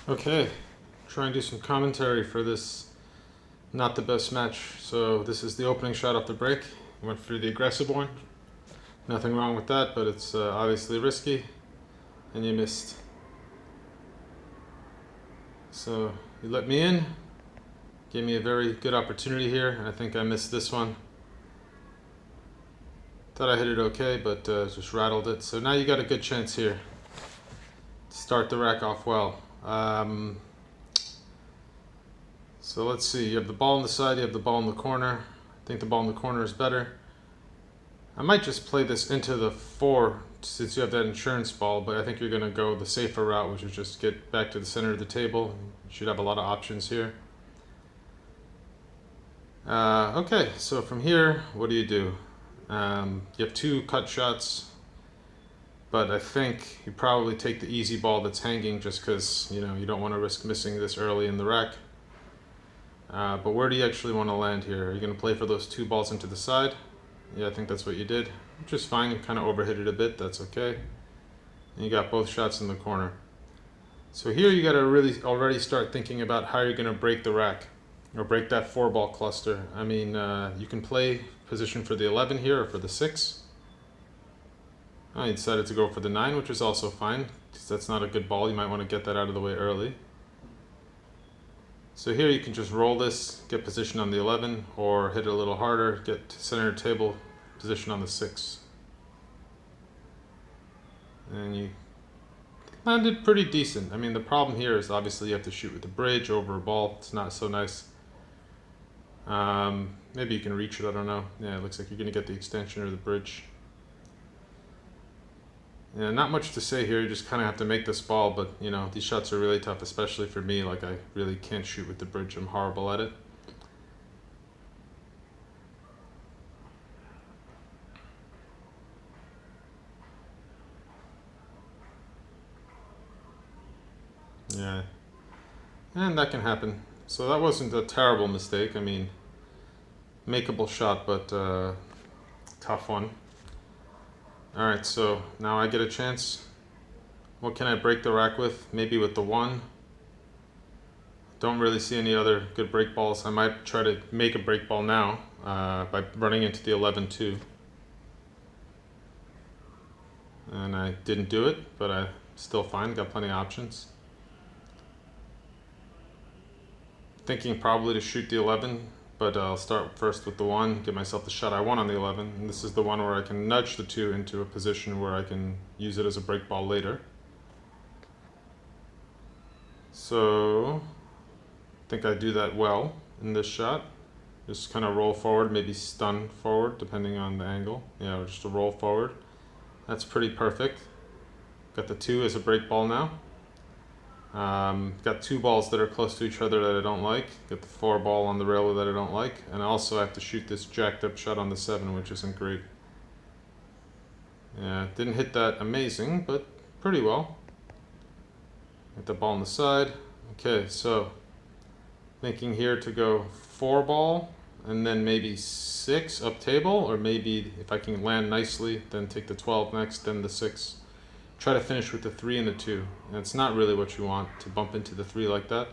Okay, try and do some commentary for this not the best match. So this is the opening shot off the break. Went for the aggressive one. Nothing wrong with that, but it's obviously risky, and you missed. So you let me in, gave me a very good opportunity here, and I think I missed this one. Thought I hit it okay, but just rattled it. So now you got a good chance here to start the rack off well. So let's see, you have the ball on the side, you have the ball in the corner. I think the ball in the corner is better. I might just play this into the 4 since you have that insurance ball, but I think you're going to go the safer route, which is just get back to the center of the table. You should have a lot of options here. Okay, so from here, what do? You have 2 cut shots, but I think you probably take the easy ball that's hanging just because you don't want to risk missing this early in the rack. But where do you actually want to land here? Are you going to play for those 2 balls into the side? Yeah, I think that's what you did, which is fine. You kind of overhit it a bit, that's okay. And you got both shots in the corner. So here you got to really already start thinking about how you're going to break the rack or break that 4-ball cluster. I mean, you can play position for the 11 here or for the 6. I decided to go for the 9, which is also fine because that's not a good ball. You might want to get that out of the way early. So here you can just roll this, get position on the 11, or hit it a little harder, get center table position on the 6. And you landed pretty decent. I mean, the problem here is obviously you have to shoot with the bridge over a ball. It's not so nice. Maybe you can reach it, I don't know. Yeah, it looks like you're going to get the extension or the bridge. Yeah, not much to say here. You just kind of have to make this ball, but these shots are really tough, especially for me. Like, I really can't shoot with the bridge. I'm horrible at it. Yeah, and that can happen. So that wasn't a terrible mistake. I mean, makeable shot, but tough one. All right, so now I get a chance. What can I break the rack with? Maybe with the 1. Don't really see any other good break balls. I might try to make a break ball now by running into the 11 too. And I didn't do it, but I'm still fine. Got plenty of options. Thinking probably to shoot the 11, but I'll start first with the 1, get myself the shot I want on the 11. And this is the one where I can nudge the 2 into a position where I can use it as a break ball later. So I think I do that well in this shot. Just kind of roll forward, maybe stun forward, depending on the angle. Yeah, just a roll forward. That's pretty perfect. Got the 2 as a break ball now. Got 2 balls that are close to each other that I don't like. Got the 4 ball on the rail that I don't like. And I also have to shoot this jacked up shot on the 7, which isn't great. Yeah, didn't hit that amazing, but pretty well. Hit the ball on the side. Okay, so thinking here to go 4 ball and then maybe 6 up table, or maybe if I can land nicely, then take the 12 next, then the 6. Try to finish with the 3 and the 2. And it's not really what you want to bump into the 3 like that,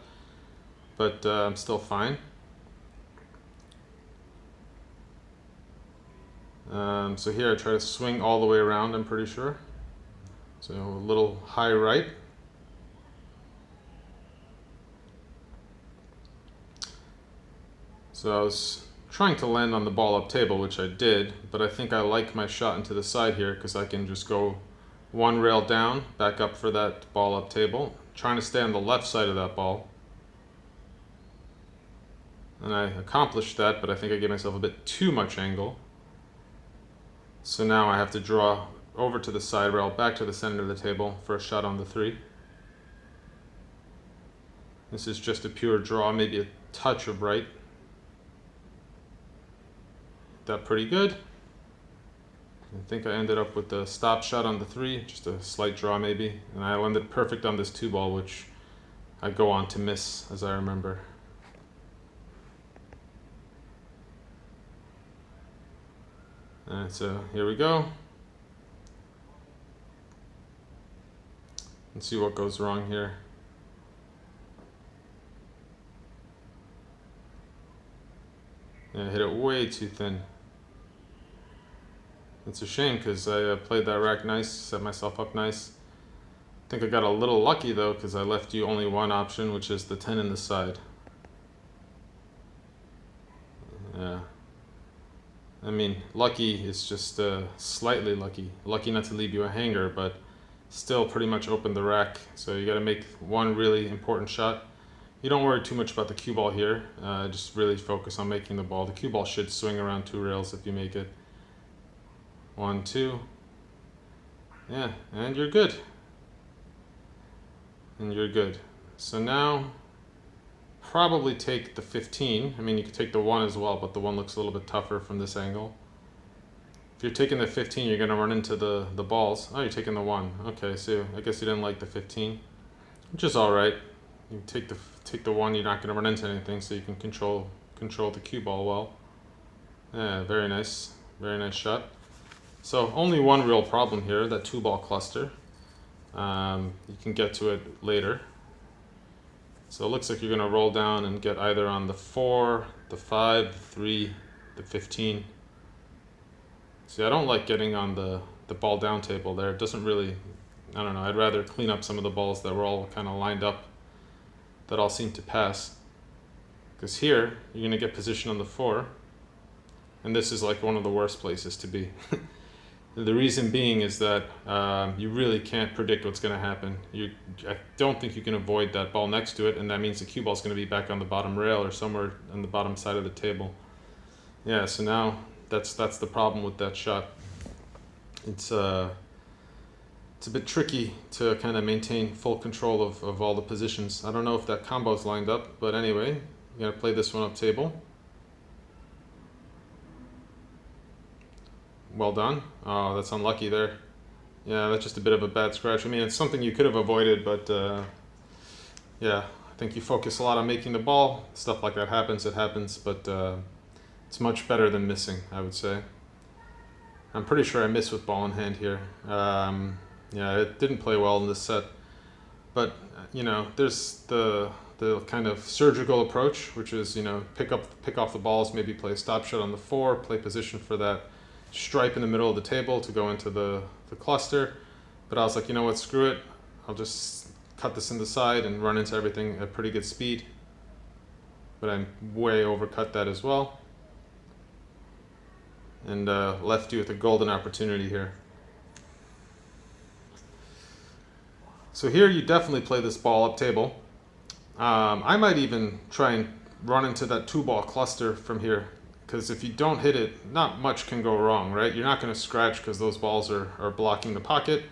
but I'm still fine. So here I try to swing all the way around, I'm pretty sure. So a little high right. So I was trying to land on the ball up table, which I did, but I think I like my shot into the side here because I can just go 1 rail down, back up for that ball up table, trying to stay on the left side of that ball. And I accomplished that, but I think I gave myself a bit too much angle. So now I have to draw over to the side rail, back to the center of the table for a shot on the 3. This is just a pure draw, maybe a touch of right. That pretty good. I think I ended up with the stop shot on the 3, just a slight draw maybe, and I landed perfect on this 2 ball, which I go on to miss, as I remember. Alright, so here we go. Let's see what goes wrong here. Yeah, I hit it way too thin. It's a shame because I played that rack nice, set myself up nice. I think I got a little lucky though because I left you only one option, which is the 10 in the side. Yeah. I mean, lucky is just slightly lucky. Lucky not to leave you a hanger, but still pretty much opened the rack. So you got to make one really important shot. You don't worry too much about the cue ball here. Just really focus on making the ball. The cue ball should swing around 2 rails if you make it. 1, 2. Yeah, and you're good. And you're good. So now, probably take the 15. I mean, you could take the 1 as well, but the 1 looks a little bit tougher from this angle. If you're taking the 15, you're going to run into the balls. Oh, you're taking the 1. Okay, so I guess you didn't like the 15, which is all right. You take the 1, you're not going to run into anything, so you can control the cue ball well. Yeah, very nice shot. So only one real problem here, that 2-ball cluster. You can get to it later. So it looks like you're going to roll down and get either on the 4, the 5, the 3, the 15. See, I don't like getting on the ball down table there. It doesn't really, I don't know, I'd rather clean up some of the balls that were all kind of lined up that all seem to pass. Because here, you're going to get position on the 4. And this is like one of the worst places to be. The reason being is that you really can't predict what's going to happen. I don't think you can avoid that ball next to it, and that means the cue ball is going to be back on the bottom rail or somewhere on the bottom side of the table. Yeah, so now that's the problem with that shot. It's a bit tricky to kind of maintain full control of all the positions. I don't know if that combo's lined up, but anyway, I'm going to play this one up table. Well done. Oh, that's unlucky there. Yeah, that's just a bit of a bad scratch. I mean, it's something you could have avoided, but yeah, I think you focus a lot on making the ball. Stuff like that happens, it happens, but it's much better than missing, I would say. I'm pretty sure I missed with ball in hand here. Yeah, it didn't play well in this set, but you know, there's the kind of surgical approach, which is, you know, pick off the balls, maybe play a stop shot on the 4, play position for that stripe in the middle of the table to go into the cluster. But I was like, you know what, screw it. I'll just cut this in the side and run into everything at pretty good speed. But I way overcut that as well. And left you with a golden opportunity here. So here you definitely play this ball up table. I might even try and run into that 2-ball cluster from here. Because if you don't hit it, not much can go wrong, right? You're not going to scratch because those balls are blocking the pocket.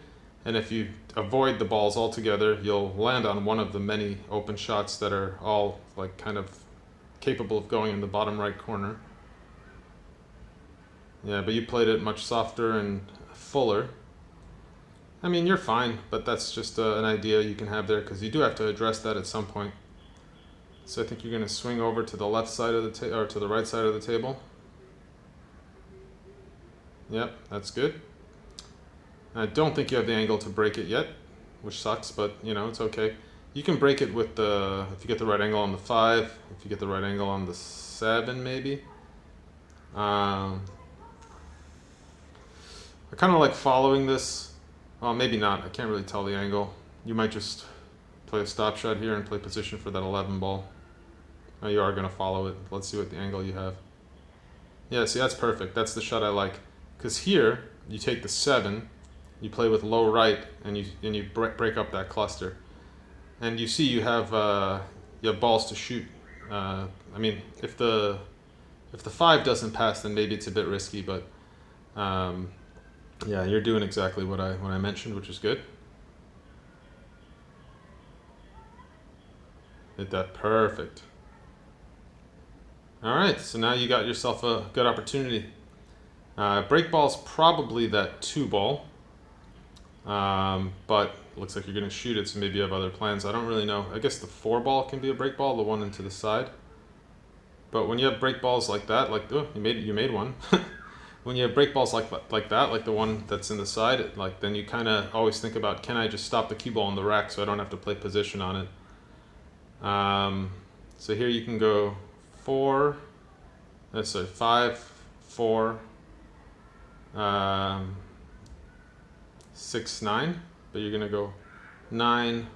And if you avoid the balls altogether, you'll land on one of the many open shots that are all like kind of capable of going in the bottom right corner. Yeah, but you played it much softer and fuller. I mean, you're fine, but that's just an idea you can have there because you do have to address that at some point. So I think you're going to swing over to the left side of the table, or to the right side of the table. Yep, that's good. I don't think you have the angle to break it yet, which sucks, but you know, it's okay. You can break it with if you get the right angle on the 5, if you get the right angle on the 7 maybe. I kind of like following this. Well, maybe not, I can't really tell the angle. You might just play a stop shot here and play position for that 11 ball. Oh, you are going to follow it. Let's see what the angle you have. Yeah, see, that's perfect. That's the shot I like. Because here, you take the 7, you play with low right, and you break up that cluster. And you see you have balls to shoot. I mean, if the 5 doesn't pass, then maybe it's a bit risky, but yeah, you're doing exactly what I mentioned, which is good. Hit that perfect. All right, so now you got yourself a good opportunity. Break ball's probably that 2-ball, but looks like you're going to shoot it, so maybe you have other plans. I don't really know. I guess the 4-ball can be a break ball, the one into the side. But when you have break balls like that, like you made one. When you have break balls like that, like the one that's in the side, then you kind of always think about, can I just stop the cue ball in the rack so I don't have to play position on it? So here you can go 4, Sorry, 5, 4, 6, 9. But you're gonna go 9.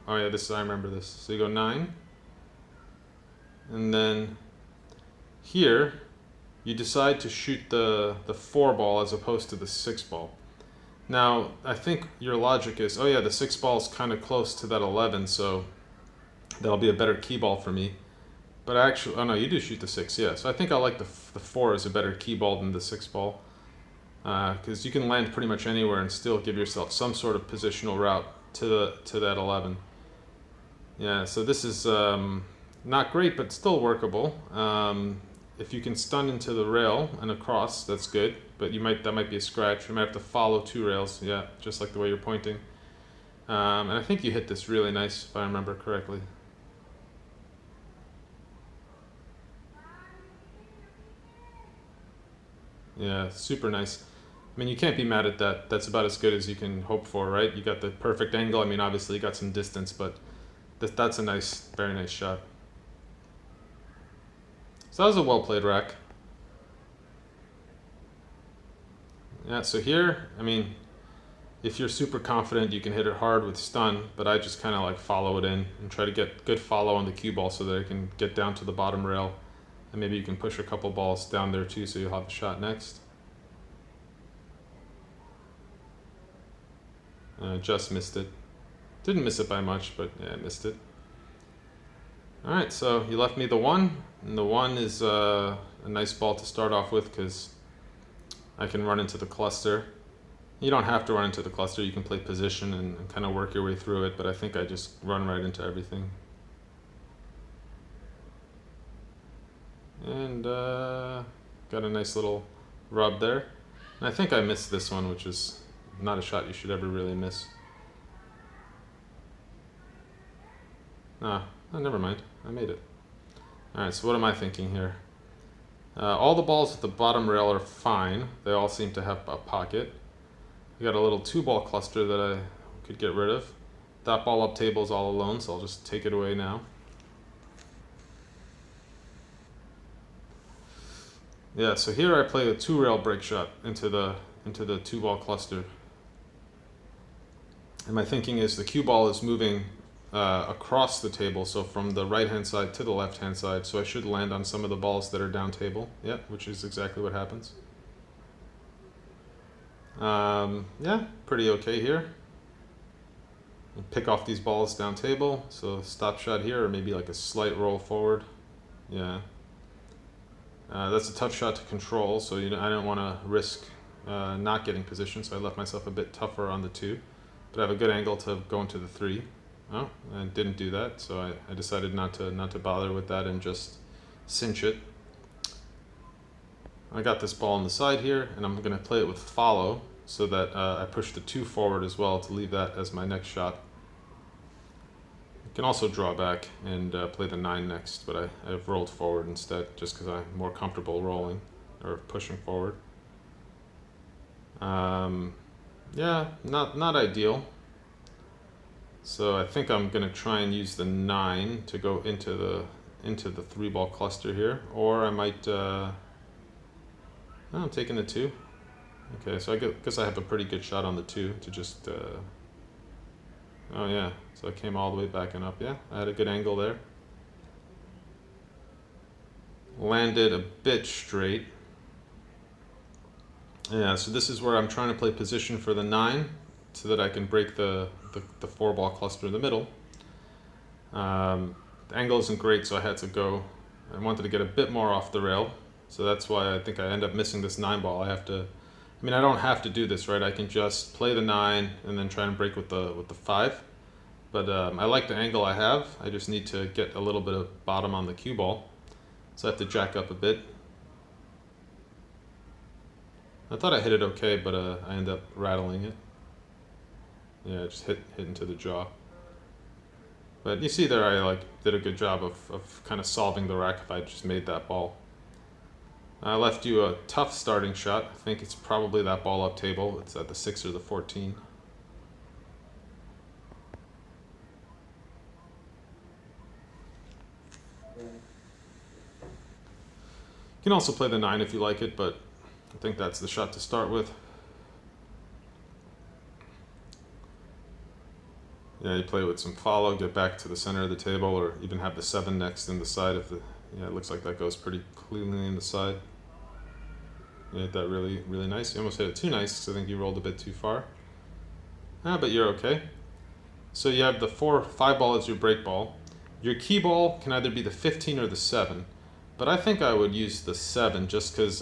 Oh yeah, I remember this. So you go 9, and then here you decide to shoot the 4 ball as opposed to the 6 ball. Now I think your logic is, oh yeah, the 6 ball is kind of close to that 11, so that'll be a better key ball for me. But actually, oh no, you do shoot the 6, yeah. So I think I like the 4 as a better key ball than the 6 ball, because you can land pretty much anywhere and still give yourself some sort of positional route to that 11. Yeah, so this is not great, but still workable. If you can stun into the rail and across, that's good. But that might be a scratch. You might have to follow 2 rails. Yeah, just like the way you're pointing. And I think you hit this really nice, if I remember correctly. Yeah, super nice. I mean, you can't be mad at that. That's about as good as you can hope for, right? You got the perfect angle. I mean, obviously you got some distance, but that's a nice, very nice shot. So that was a well-played rack. Yeah, so here, I mean, if you're super confident, you can hit it hard with stun, but I just kind of like follow it in and try to get good follow on the cue ball so that I can get down to the bottom rail. And maybe you can push a couple balls down there too, so you'll have a shot next. Just missed it. Didn't miss it by much, but yeah, I missed it. Alright, so you left me the 1, and the 1 is a nice ball to start off with because I can run into the cluster. You don't have to run into the cluster, you can play position and kind of work your way through it, but I think I just run right into everything. And got a nice little rub there. And I think I missed this one, which is not a shot you should ever really miss. Oh, never mind. I made it. Alright, so what am I thinking here? All the balls at the bottom rail are fine. They all seem to have a pocket. I got a little 2-ball cluster that I could get rid of. That ball up table is all alone, so I'll just take it away now. Yeah, so here I play a 2-rail break shot into the 2-ball cluster. And my thinking is the cue ball is moving across the table, so from the right-hand side to the left-hand side, so I should land on some of the balls that are down table. Yeah, which is exactly what happens. Yeah, pretty okay here. Pick off these balls down table, so stop shot here, or maybe like a slight roll forward. Yeah. That's a tough shot to control, so I don't want to risk not getting position, so I left myself a bit tougher on the 2. But I have a good angle to go into the 3. Oh, I didn't do that, so I decided not to bother with that and just cinch it. I got this ball on the side here, and I'm going to play it with follow, so that I push the 2 forward as well to leave that as my next shot. I can also draw back and play the 9 next, but I've rolled forward instead, just because I'm more comfortable rolling or pushing forward. Yeah, not ideal. So I think I'm gonna try and use the 9 to go into the 3-ball cluster here, or I might. I'm taking the 2. Okay, so I guess I have a pretty good shot on the 2 to just. Oh yeah, so I came all the way back and up. Yeah, I had a good angle there. Landed a bit straight. Yeah, so this is where I'm trying to play position for the 9 so that I can break the 4-ball cluster in the middle. The angle isn't great, so I had to go. I wanted to get a bit more off the rail, so that's why I think I end up missing this 9-ball. I don't have to do this, right? I can just play the 9 and then try and break with the 5. But I like the angle I have. I just need to get a little bit of bottom on the cue ball, so I have to jack up a bit. I thought I hit it okay, but I ended up rattling it. Yeah, just hit into the jaw. But you see there, I did a good job of kind of solving the rack if I just made that ball. I left you a tough starting shot. I think it's probably that ball up table. It's at the 6 or the 14. You can also play the 9 if you like it, but I think that's the shot to start with. Yeah, you play with some follow, get back to the center of the table, or even have the 7 next in the side if the, yeah, it looks like that goes pretty cleanly in the side. You hit that really, really nice. You almost hit it too nice because I think you rolled a bit too far. But you're okay. So you have the 4-5 ball as your break ball. Your key ball can either be the 15 or the 7, but I think I would use the 7 just because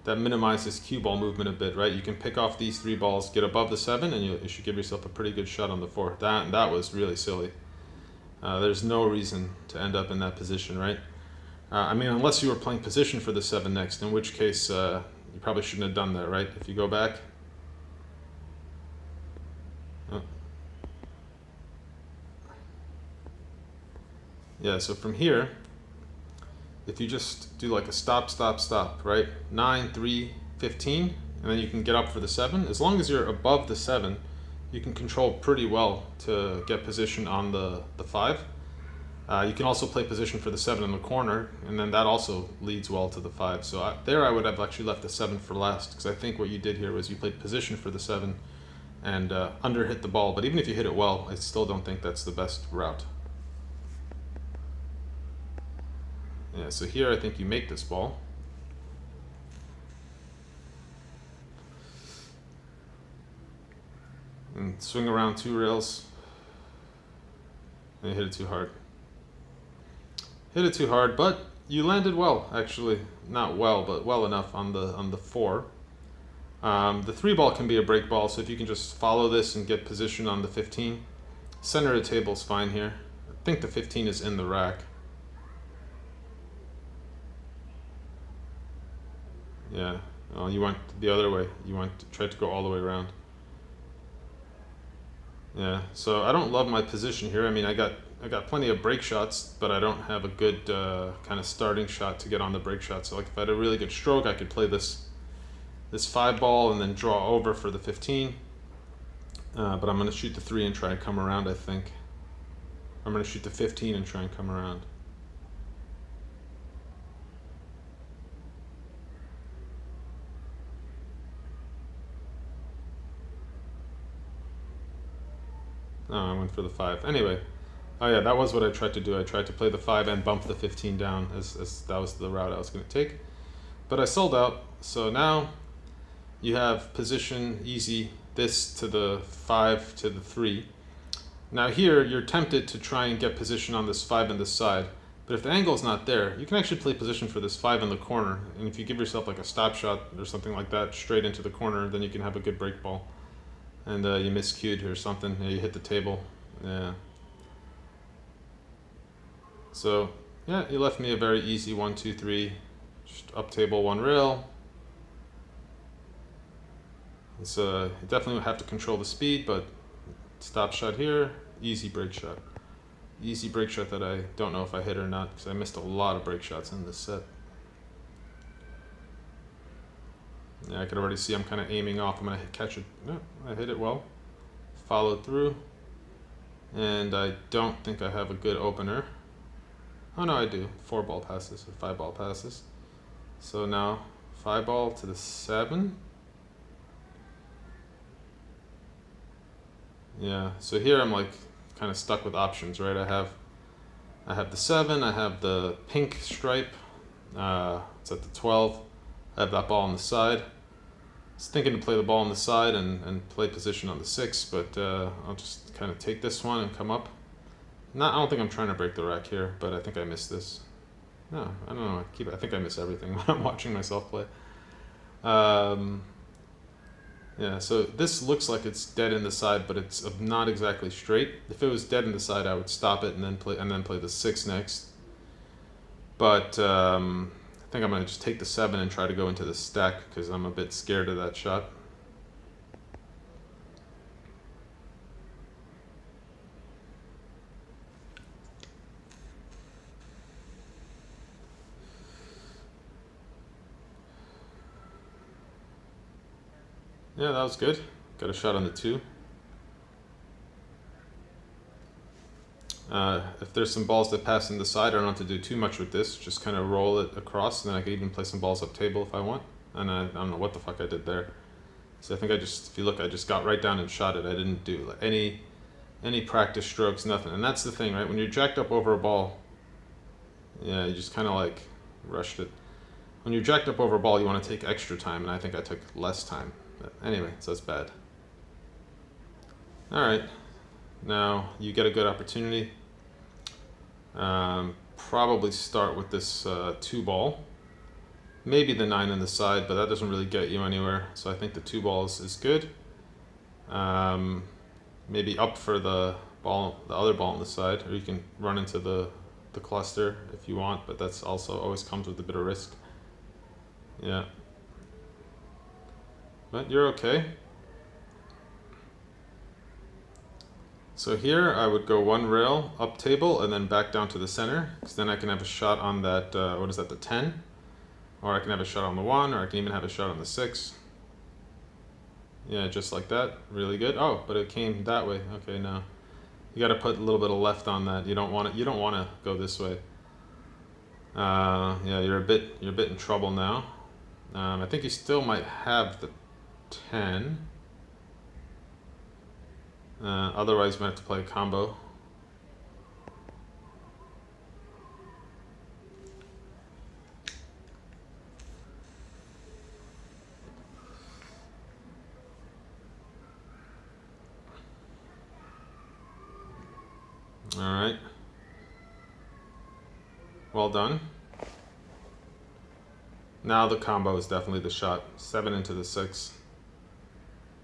that minimizes cue ball movement a bit, right? You can pick off these 3 balls, get above the 7, and you should give yourself a pretty good shot on the 4. That was really silly. There's no reason to end up in that position, right? I mean, unless you were playing position for the 7 next, in which case you probably shouldn't have done that, right? If you go back. Yeah, so from here, if you just do like a stop, stop, stop, right? 9, 3, 15, and then you can get up for the 7. As long as you're above the 7, you can control pretty well to get position on the 5. You can also play position for the 7 in the corner, and then that also leads well to the 5. So I would have actually left the 7 for last, because I think what you did here was you played position for the 7 and under hit the ball. But even if you hit it well, I still don't think that's the best route. Yeah, so here I think you make this ball. And swing around 2 rails. And you hit it too hard. Hit it too hard, but you landed well, actually. Not well, but well enough on the 4. The 3 ball can be a break ball, so if you can just follow this and get position on the 15. Center of the table's fine here. I think the 15 is in the rack. Yeah, well, you went the other way. You tried to go all the way around. Yeah, so I don't love my position here. I mean, I got plenty of break shots, but I don't have a good kind of starting shot to get on the break shot. So like if I had a really good stroke, I could play this 5 ball and then draw over for the 15. But I'm going to shoot the 3 and try and come around, I think. I'm going to shoot the 15 and try and come around. Oh, I went for the 5. Anyway, oh yeah, that was what I tried to do. I tried to play the 5 and bump the 15 down as that was the route I was going to take. But I sold out, so now you have position easy, this to the 5 to the 3. Now here, you're tempted to try and get position on this 5 in this side, but if the angle's not there, you can actually play position for this 5 in the corner, and if you give yourself like a stop shot or something like that straight into the corner, then you can have a good break ball. And you miscued or something, you hit the table. Yeah. So, yeah, you left me a very easy 1, 2, 3, just up table 1 rail. It's you definitely have to control the speed, but stop shot here, easy break shot. Easy break shot that I don't know if I hit or not, because I missed a lot of break shots in this set. Yeah, I can already see I'm kind of aiming off. I'm going to catch it. No, I hit it well. Followed through. And I don't think I have a good opener. Oh no, I do. 4 ball passes or 5 ball passes. So now 5 ball to the 7. Yeah, so here I'm like kind of stuck with options, right? I have the 7, I have the pink stripe. It's at the 12. I have that ball on the side. I was thinking to play the ball on the side and play position on the 6, but I'll just kind of take this one and come up. I don't think I'm trying to break the rack here, but I think I missed this. No, I don't know. I think I miss everything when I'm watching myself play. Yeah, so this looks like it's dead in the side, but it's not exactly straight. If it was dead in the side, I would stop it and then play the 6 next. But I think I'm going to just take the 7 and try to go into the stack because I'm a bit scared of that shot. Yeah, that was good. Got a shot on the 2. If there's some balls that pass in the side, I don't have to do too much with this. Just kind of roll it across, and then I can even play some balls up table if I want. And I don't know what the fuck I did there. So I think if you look, I just got right down and shot it. I didn't do like any practice strokes, nothing. And that's the thing, right? When you're jacked up over a ball, yeah, you just kind of like rushed it. When you're jacked up over a ball, you want to take extra time, and I think I took less time. But anyway, so that's bad. All right, now you get a good opportunity. Probably start with this 2-ball. Maybe the 9 on the side, but that doesn't really get you anywhere. So I think the 2 balls is good. Maybe up for the other ball on the side, or you can run into the cluster if you want, but that's also always comes with a bit of risk. Yeah. But you're okay. So here I would go 1 rail up table and then back down to the center, because then I can have a shot on that, what is that, the 10? Or I can have a shot on the 1, or I can even have a shot on the 6. Yeah, just like that. Really good. Oh, but it came that way. Okay, no. You got to put a little bit of left on that. You don't want to go this way. Yeah, you're a bit in trouble now. I think you still might have the 10. Otherwise, you might have to play a combo. All right. Well done. Now the combo is definitely the shot. 7 into the 6.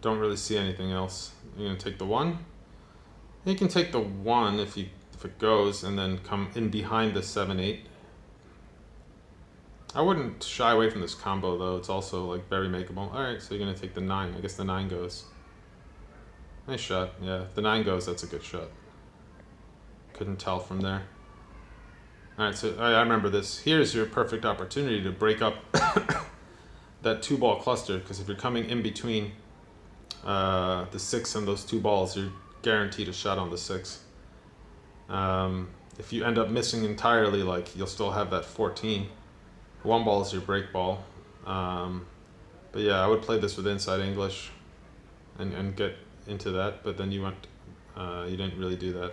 Don't really see anything else. You're gonna take the 1. You can take the 1 if it goes, and then come in behind the 7-8. I wouldn't shy away from this combo though. It's also like very makeable. All right, so you're gonna take the 9. I guess the 9 goes. Nice shot. Yeah, if the 9 goes, that's a good shot. Couldn't tell from there. All right, so I remember this. Here's your perfect opportunity to break up that 2-ball cluster, because if you're coming in between the 6 and those 2 balls, you're guaranteed a shot on the 6. If you end up missing entirely, like, you'll still have that 14. 1 ball is your break ball. But yeah, I would play this with inside English and get into that, but then you didn't really do that.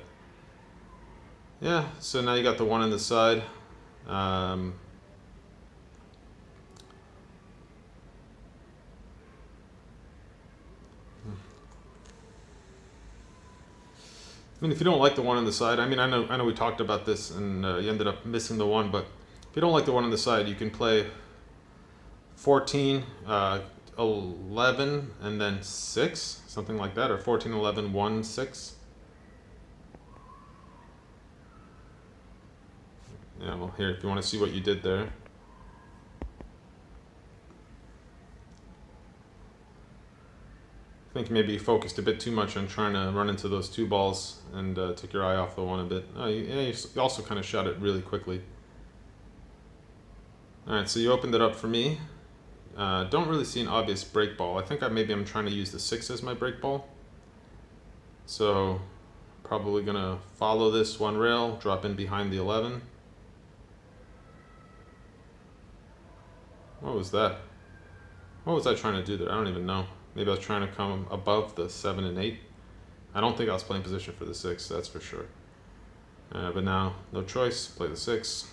Yeah, so now you got the 1 on the side. I mean, if you don't like the 1 on the side, I mean, I know we talked about this, and you ended up missing the 1, but if you don't like the 1 on the side, you can play 14, 11, and then 6, something like that, or 14, 11, 1, 6. Yeah, well, here, if you want to see what you did there. I think maybe you focused a bit too much on trying to run into those 2 balls and took your eye off the 1 a bit. Oh, you also kind of shot it really quickly. All right, so you opened it up for me. Don't really see an obvious break ball. I think maybe I'm trying to use the 6 as my break ball. So probably gonna follow this 1 rail, drop in behind the 11. What was that? What was I trying to do there? I don't even know. Maybe I was trying to come above the 7 and 8. I don't think I was playing position for the 6, that's for sure. But now, no choice, play the 6.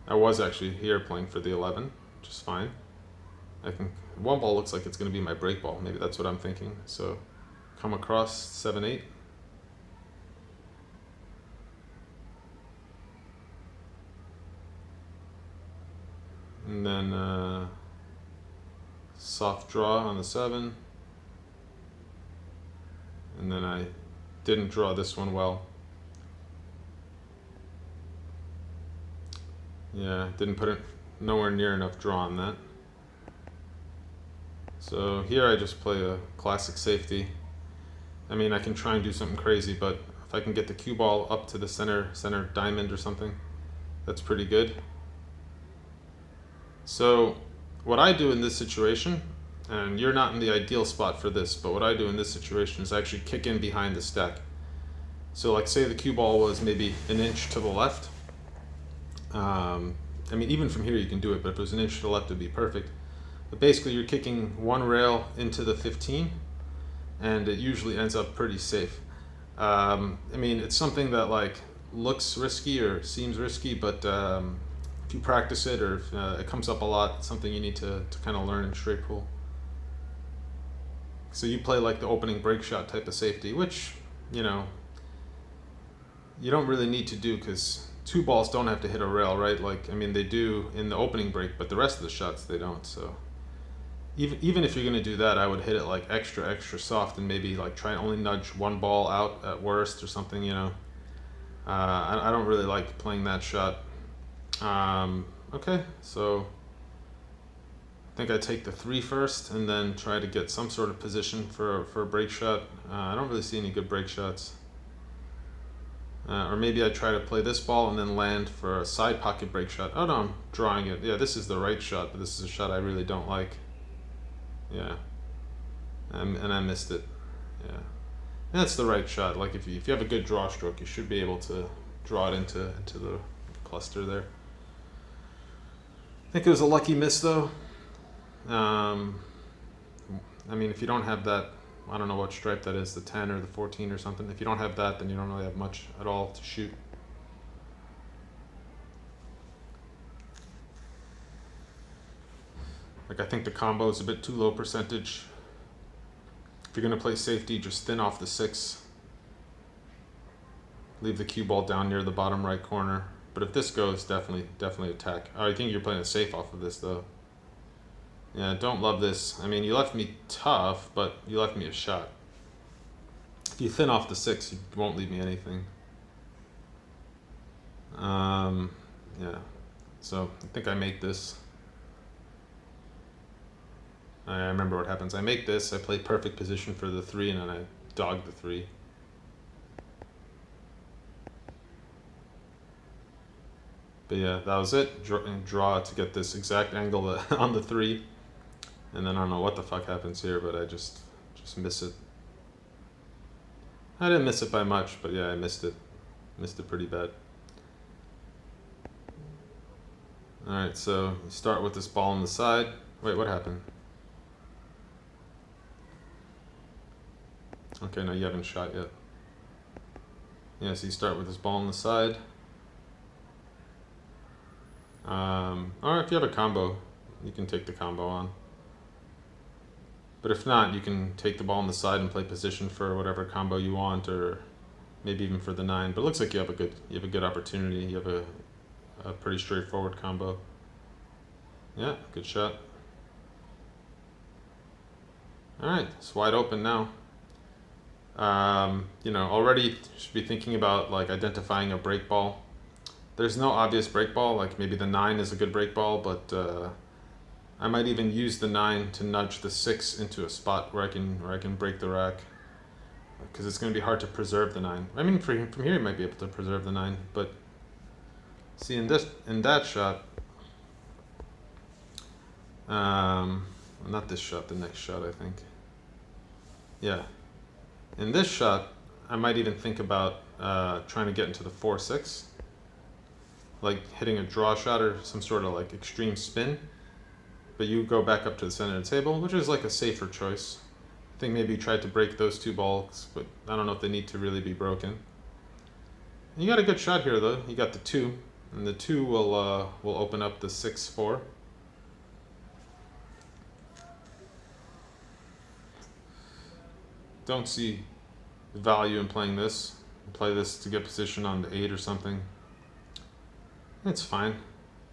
I was actually here playing for the 11, which is fine. I think 1 ball looks like it's going to be my break ball. Maybe that's what I'm thinking. So come across 7, 8. And then soft draw on the 7. And then I didn't draw this one well. Yeah, didn't put it nowhere near enough draw on that. So here I just play a classic safety. I mean, I can try and do something crazy, but if I can get the cue ball up to the center diamond or something, that's pretty good. So what I do in this situation, and you're not in the ideal spot for this, but what I do in this situation is I actually kick in behind the stack. So like say the cue ball was maybe an inch to the left. I mean, even from here you can do it, but if it was an inch to the left, it'd be perfect. But basically, you're kicking one rail into the 15, and it usually ends up pretty safe. I mean, it's something that like looks risky or seems risky, but if you practice it or if it comes up a lot, it's something you need to kind of learn in straight pool. So you play like the opening break shot type of safety, which, you know, you don't really need to do because two balls don't have to hit a rail, right? Like, I mean, they do in the opening break, but the rest of the shots they don't. So even if you're gonna do that, I would hit it like extra soft and maybe like try and only nudge one ball out at worst or something. You know, I don't really like playing that shot. Okay, so I think I take the 3 first and then try to get some sort of position for a break shot. I don't really see any good break shots. Or maybe I try to play this ball and then land for a side pocket break shot. Oh no, I'm drawing it. Yeah, this is the right shot, but this is a shot I really don't like. Yeah, and I missed it. Yeah, and that's the right shot. Like if you have a good draw stroke, you should be able to draw it into the cluster there. I think it was a lucky miss though. I mean, if you don't have that, I don't know what stripe that is, the 10 or the 14 or something. If you don't have that, then you don't really have much at all to shoot. Like I think the combo is a bit too low percentage. If you're gonna play safety, just thin off the 6. Leave the cue ball down near the bottom right corner. But if this goes, definitely attack. Oh, I think you're playing it safe off of this though. Yeah, don't love this. I mean, you left me tough, but you left me a shot. If you thin off the 6, you won't leave me anything. Yeah, so I think I make this. I remember what happens. I make this, I play perfect position for the 3, and then I dog the 3. But yeah, that was it. Draw to get this exact angle on the 3. And then I don't know what the fuck happens here, but I just miss it. I didn't miss it by much, but yeah, I missed it. Missed it pretty bad. Alright, so you start with this ball on the side. Wait, what happened? Okay, no, you haven't shot yet. Yeah, so you start with this ball on the side. Or if you have a combo, you can take the combo on. But if not, you can take the ball on the side and play position for whatever combo you want, or maybe even for the 9. But it looks like you have a good opportunity. You have a pretty straightforward combo. Yeah, good shot. All right, it's wide open now. You know, already you should be thinking about like identifying a break ball. There's no obvious break ball. Like maybe the 9 is a good break ball, but I might even use the 9 to nudge the 6 into a spot where I can break the rack, because it's going to be hard to preserve the 9. I mean, from here you might be able to preserve the 9, but see in that shot, not this shot, the next shot I think. Yeah, in this shot I might even think about trying to get into the 4-6, like hitting a draw shot or some sort of like extreme spin. But you go back up to the center of the table, which is like a safer choice. I think maybe you tried to break those 2 balls, but I don't know if they need to really be broken. You got a good shot here though. You got the 2, and the 2 will open up the 6-4. Don't see value in playing this. Play this to get position on the 8 or something. It's fine.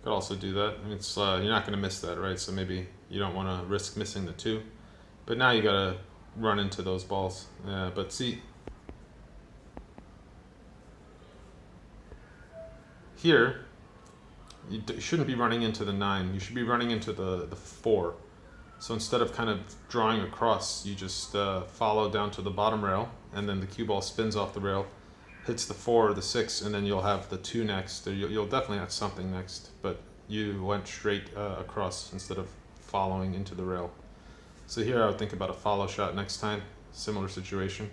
Could also do that. I mean, it's you're not going to miss that, right? So maybe you don't want to risk missing the 2. But now you got to run into those balls. Yeah, but see, here, you shouldn't be running into the 9. You should be running into the 4. So instead of kind of drawing across, you just follow down to the bottom rail, and then the cue ball spins off the rail, hits the 4 or the 6, and then you'll have the 2 next. Or you'll definitely have something next, but you went straight across instead of following into the rail. So here I would think about a follow shot next time, similar situation.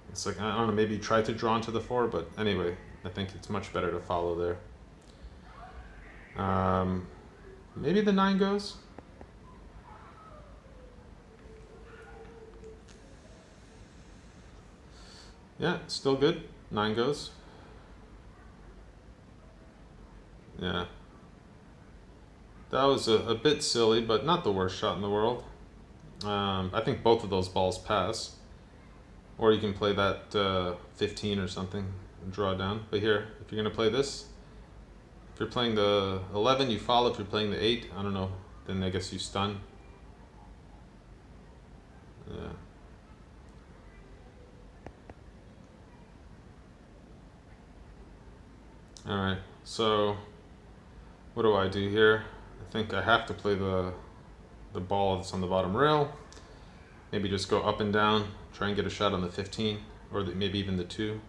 It's like, I don't know, maybe try to draw into the 4, but anyway, I think it's much better to follow there. Maybe the 9 goes. Yeah, still good. 9 goes. Yeah. That was a bit silly, but not the worst shot in the world. I think both of those balls pass. Or you can play that 15 or something and draw down. But here, if you're going to play this, if you're playing the 11, you follow. If you're playing the 8, I don't know, then I guess you stun. Yeah. Alright, so what do I do here? I think I have to play the ball that's on the bottom rail. Maybe just go up and down, try and get a shot on the 15, or maybe even the 2.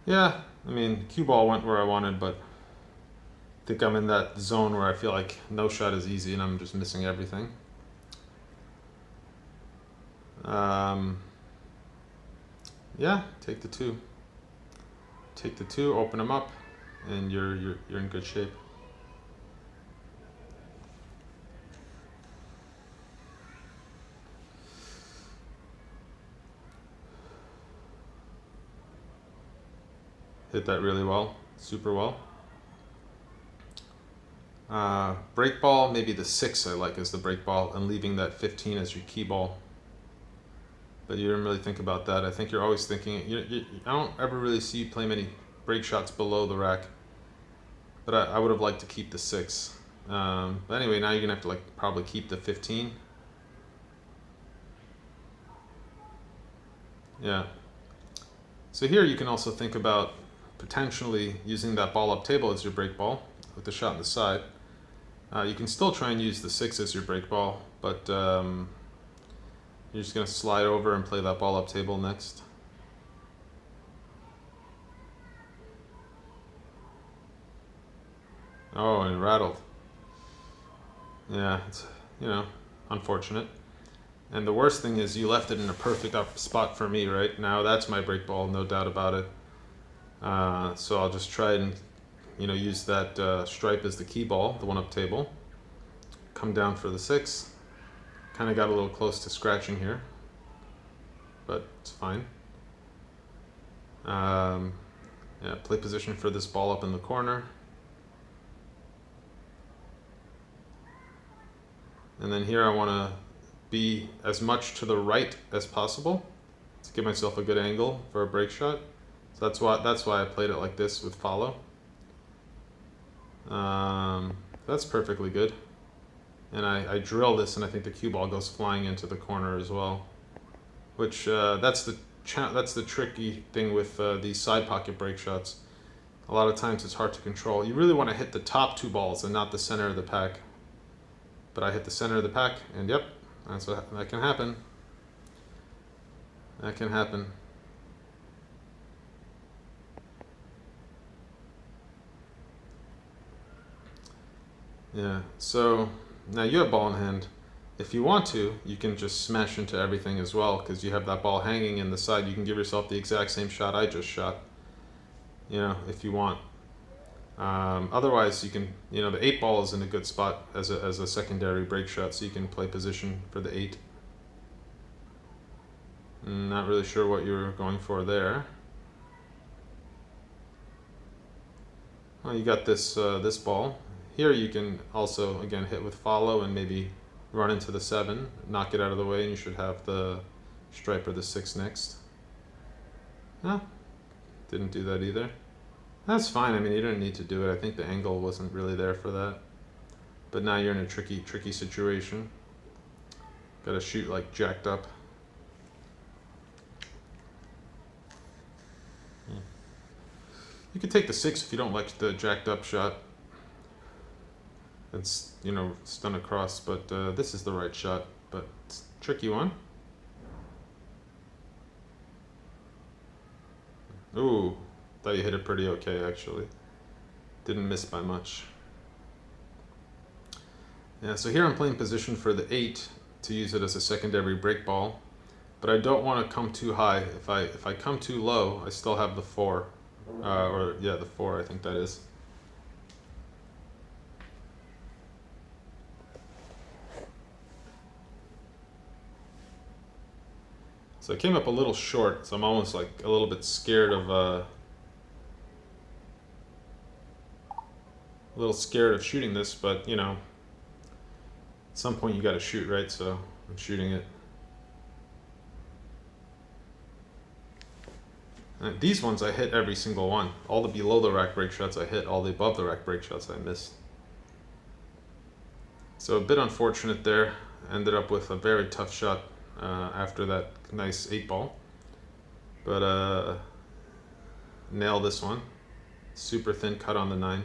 Yeah, I mean, cue ball went where I wanted, but I think I'm in that zone where I feel like no shot is easy and I'm just missing everything. Yeah, take the 2. Take the 2, open them up, and you're in good shape. Hit that really well, super well. Break ball, maybe the 6 I like as the break ball, and leaving that 15 as your key ball. But you didn't really think about that. I think you're always thinking, I don't ever really see you play many break shots below the rack. But I would have liked to keep the 6. But anyway, now you're gonna have to probably keep the 15. Yeah. So here you can also think about potentially using that ball up table as your break ball with the shot on the side. You can still try and use the 6 as your break ball, but you're just going to slide over and play that ball up table next. Oh, and it rattled. Yeah, it's, unfortunate. And the worst thing is you left it in a perfect up spot for me, right? Now that's my break ball, no doubt about it. So I'll just try and, use that stripe as the key ball, the one up table. Come down for the 6. Kind of got a little close to scratching here, but it's fine. Yeah, play position for this ball up in the corner. And then here I want to be as much to the right as possible to give myself a good angle for a break shot. So that's why I played it like this with follow. That's perfectly good. And I drill this, and I think the cue ball goes flying into the corner as well. Which that's the tricky thing with these side pocket break shots. A lot of times it's hard to control. You really want to hit the top 2 balls and not the center of the pack. But I hit the center of the pack, and yep, that can happen. That can happen. Yeah, so now you have ball in hand. If you want to, you can just smash into everything as well, because you have that ball hanging in the side. You can give yourself the exact same shot I just shot, if you want. Otherwise, you can, the 8 ball is in a good spot as a secondary break shot, so you can play position for the 8. Not really sure what you're going for there. Well, you got this this ball. Here you can also, again, hit with follow and maybe run into the 7, knock it out of the way, and you should have the stripe or the 6 next. No, didn't do that either. That's fine. I mean, you didn't need to do it. I think the angle wasn't really there for that. But now you're in a tricky situation. Got to shoot like jacked up. You could take the 6 if you don't like the jacked up shot. It's, stun across, but this is the right shot. But it's a tricky one. Ooh, thought you hit it pretty okay, actually. Didn't miss by much. Yeah, so here I'm playing position for the 8 to use it as a secondary break ball, but I don't want to come too high. If I come too low, I still have the 4, or yeah, the 4 I think that is. So I came up a little short, so I'm almost like a little bit scared of shooting this, but you know, at some point you got to shoot, right? So I'm shooting it. And these ones I hit every single one. All the below the rack break shots I hit, all the above the rack break shots I missed. So a bit unfortunate there. Ended up with a very tough shot after that nice 8 ball. But nail this one. Super thin cut on the 9.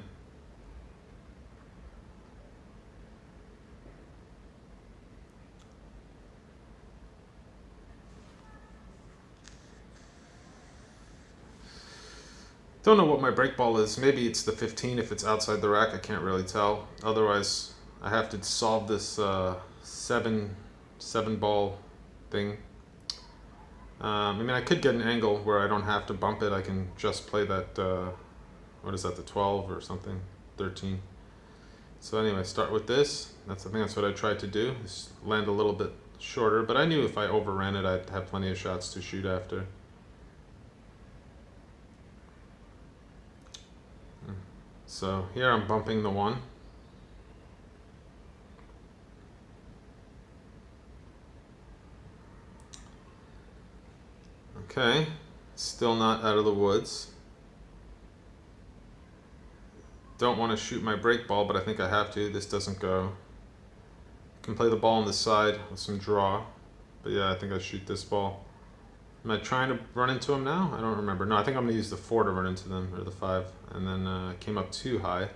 Don't know what my break ball is. Maybe it's the 15 if it's outside the rack. I can't really tell. Otherwise, I have to solve this 7 ball thing. I mean, I could get an angle where I don't have to bump it. I can just play that, what is that, the 12 or something, 13. So anyway, start with this. I think that's what I tried to do, is land a little bit shorter. But I knew if I overran it, I'd have plenty of shots to shoot after. So here I'm bumping the 1. Okay, still not out of the woods. Don't want to shoot my break ball, but I think I have to. This doesn't go. Can play the ball on the side with some draw. But yeah, I think I shoot this ball. Am I trying to run into them now? I don't remember. No, I think I'm going to use the 4 to run into them, or the 5. And then it came up too high.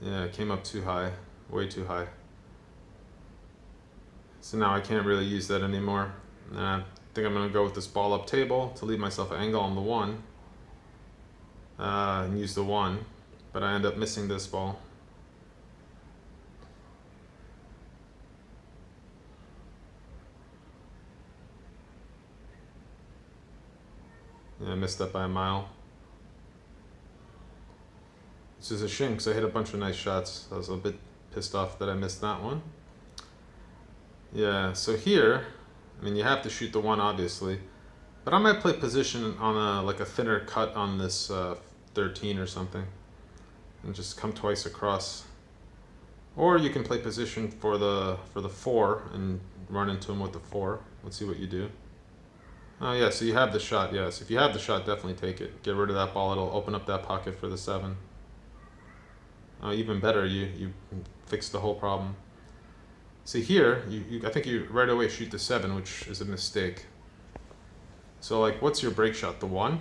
Yeah, it came up too high. Way too high. So now I can't really use that anymore. And I think I'm going to go with this ball up table to leave myself an angle on the 1. And use the 1. But I end up missing this ball. Yeah, I missed that by a mile. This is a shame because I hit a bunch of nice shots. I was a bit pissed off that I missed that one. Yeah, so here, I mean, you have to shoot the 1 obviously, but I might play position on like a thinner cut on this 13 or something, and just come twice across. Or you can play position for the 4 and run into him with the 4. Let's see what you do. Oh yeah, so you have the shot. Yes, if you have the shot, definitely take it. Get rid of that ball. It'll open up that pocket for the 7. Even better, you fix the whole problem. See here, I think you right away shoot the 7, which is a mistake. So like, what's your break shot? The 1?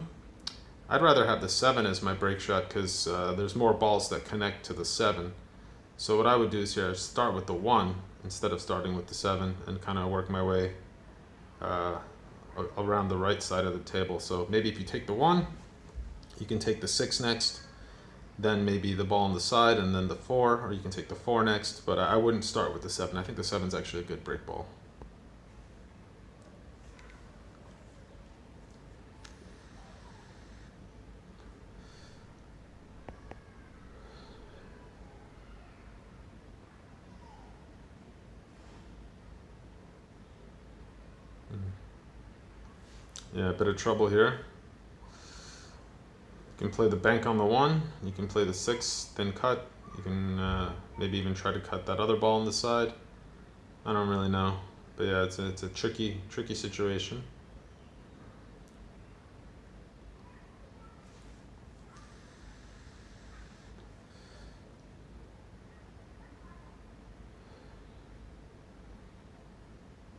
I'd rather have the 7 as my break shot because there's more balls that connect to the 7. So what I would do is here, start with the 1 instead of starting with the 7 and kind of work my way around the right side of the table. So maybe if you take the 1, you can take the 6 next, then maybe the ball on the side, and then the 4, or you can take the 4 next, but I wouldn't start with the 7. I think the 7's actually a good break ball. Yeah, a bit of trouble here. You can play the bank on the 1, you can play the 6 thin cut, you can maybe even try to cut that other ball on the side. I don't really know, but yeah, it's a tricky situation.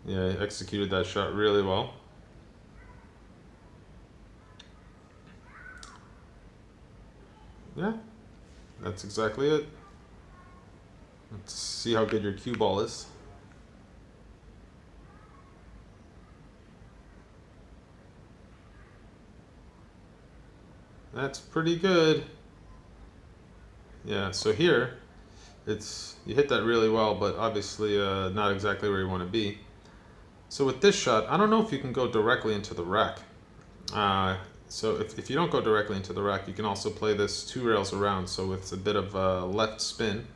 Yeah, he executed that shot really well. Yeah, that's exactly it. Let's see how good your cue ball is. That's pretty good. Yeah, so here, You hit that really well, but obviously not exactly where you want to be. So with this shot, I don't know if you can go directly into the rack. So if you don't go directly into the rack, you can also play this 2 rails around, so it's a bit of a left spin.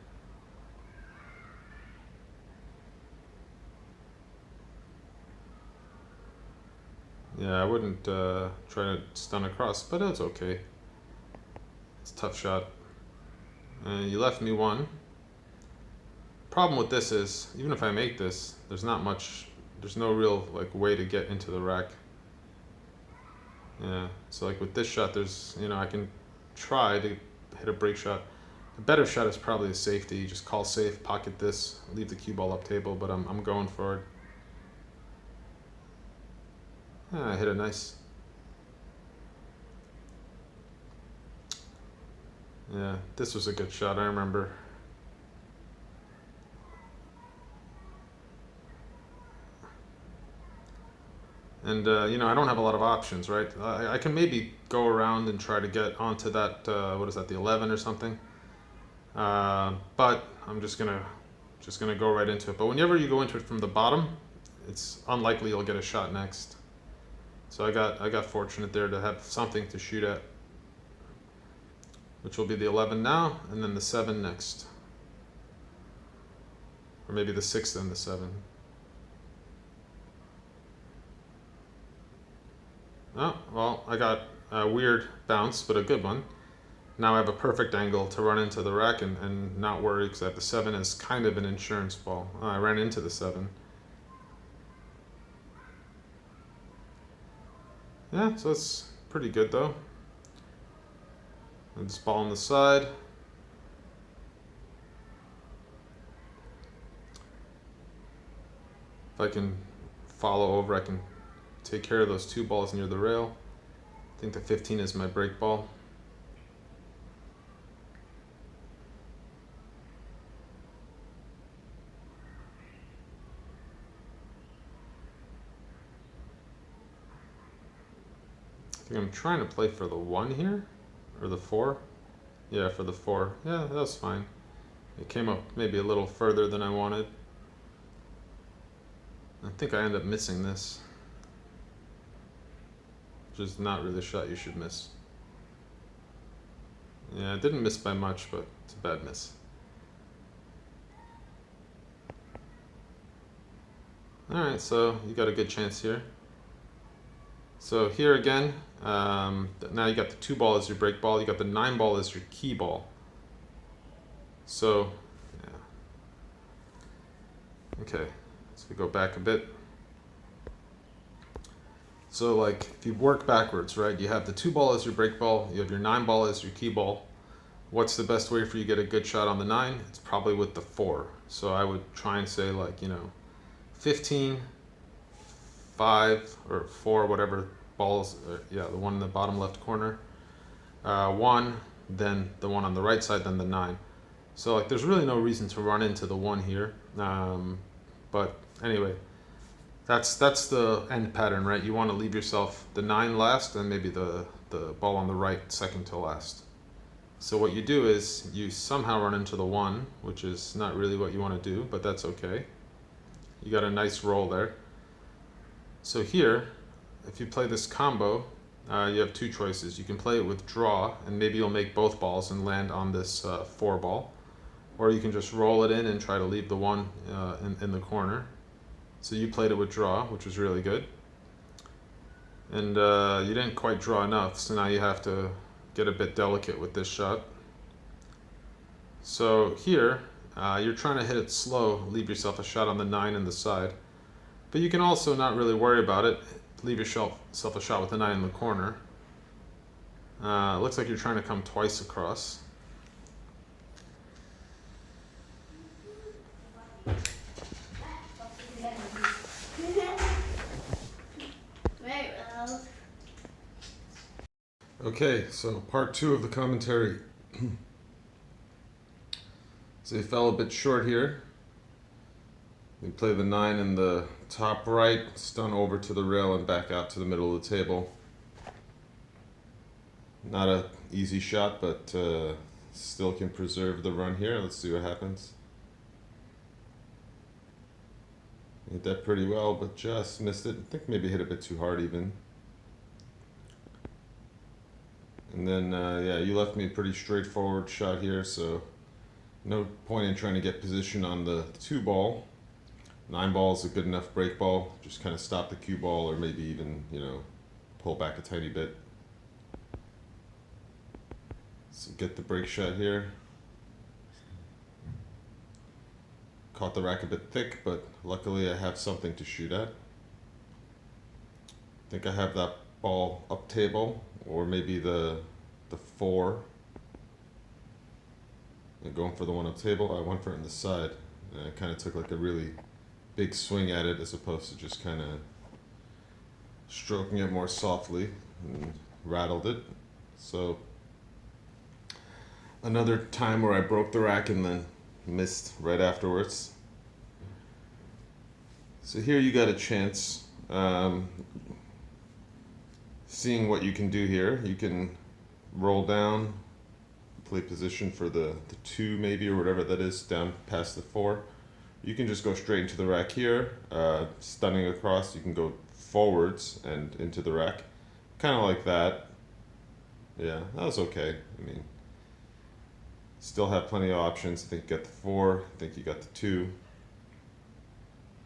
Yeah, I wouldn't try to stun across, but it's okay. It's a tough shot. You left me 1. Problem with this is, even if I make this, there's no real like way to get into the rack. Yeah, so like with this shot, I can try to hit a break shot. A better shot is probably a safety. You just call safe, pocket this, leave the cue ball up table, but I'm going for it. Yeah, I hit it nice. Yeah, this was a good shot, I remember. And, I don't have a lot of options, right? I can maybe go around and try to get onto that, what is that, the 11 or something? But I'm just gonna go right into it. But whenever you go into it from the bottom, it's unlikely you'll get a shot next. So I got fortunate there to have something to shoot at, which will be the 11 now, and then the 7 next. Or maybe the 6 and the 7. Oh, well, I got a weird bounce, but a good one. Now I have a perfect angle to run into the rack and not worry, because I have the 7 as kind of an insurance ball. Oh, I ran into the 7. Yeah, so it's pretty good though. And this ball on the side. If I can follow over, I can take care of those 2 balls near the rail. I think the 15 is my break ball. I think I'm trying to play for the 1 here, or the 4. Yeah, for the 4. Yeah, that's fine. It came up maybe a little further than I wanted. I think I end up missing this, which is not really a shot you should miss. Yeah, I didn't miss by much, but it's a bad miss. Alright, so you got a good chance here. So here again, now you got the 2 ball as your break ball, you got the 9 ball as your key ball. So, yeah. Okay, so we go back a bit. So like, if you work backwards, right, you have the 2 ball as your break ball, you have your 9 ball as your key ball. What's the best way for you to get a good shot on the 9? It's probably with the 4. So I would try and say like, 15, 5, or 4, whatever balls, yeah, the one in the bottom left corner, 1, then the one on the right side, then the 9. So like, there's really no reason to run into the 1 here, but anyway, that's the end pattern, right? You want to leave yourself the 9 last, and maybe the ball on the right second to last. So what you do is you somehow run into the 1, which is not really what you want to do, but that's okay. You got a nice roll there. So here, if you play this combo, you have 2 choices. You can play it with draw, and maybe you'll make both balls and land on this 4 ball. Or you can just roll it in and try to leave the 1 in the corner. So you played it with draw, which was really good. And you didn't quite draw enough, so now you have to get a bit delicate with this shot. So here, you're trying to hit it slow, leave yourself a shot on the 9 in the side. But you can also not really worry about it, leave yourself a shot with the 9 in the corner. It looks like you're trying to come twice across. Okay, so part 2 of the commentary. So he fell a bit short here. We play the 9 in the top right, stun over to the rail and back out to the middle of the table. Not a easy shot, but Still can preserve the run here. Let's see what happens. Hit that pretty well, but just missed it. I think maybe hit a bit too hard even. And then, yeah, you left me a pretty straightforward shot here, so no point in trying to get position on the 2 ball. 9 ball is a good enough break ball. Just kind of stop the cue ball, or maybe even, you know, pull back a tiny bit. So get the break shot here. Caught the rack a bit thick, but luckily I have something to shoot at. I think I have that ball up table, or maybe the 4. And going for the one up table, I went for it on the side. And I kind of took like a really big swing at it as opposed to just kind of stroking it more softly and rattled it. So another time where I broke the rack and then missed right afterwards. So here you got a chance, seeing what you can do here. You can roll down, play position for the 2 maybe, or whatever that is, down past the 4. You can just go straight into the rack here, stunning across. You can go forwards and into the rack, kind of like that. Yeah, that was okay. I mean, still have plenty of options. I think you got the 4, I think you got the 2.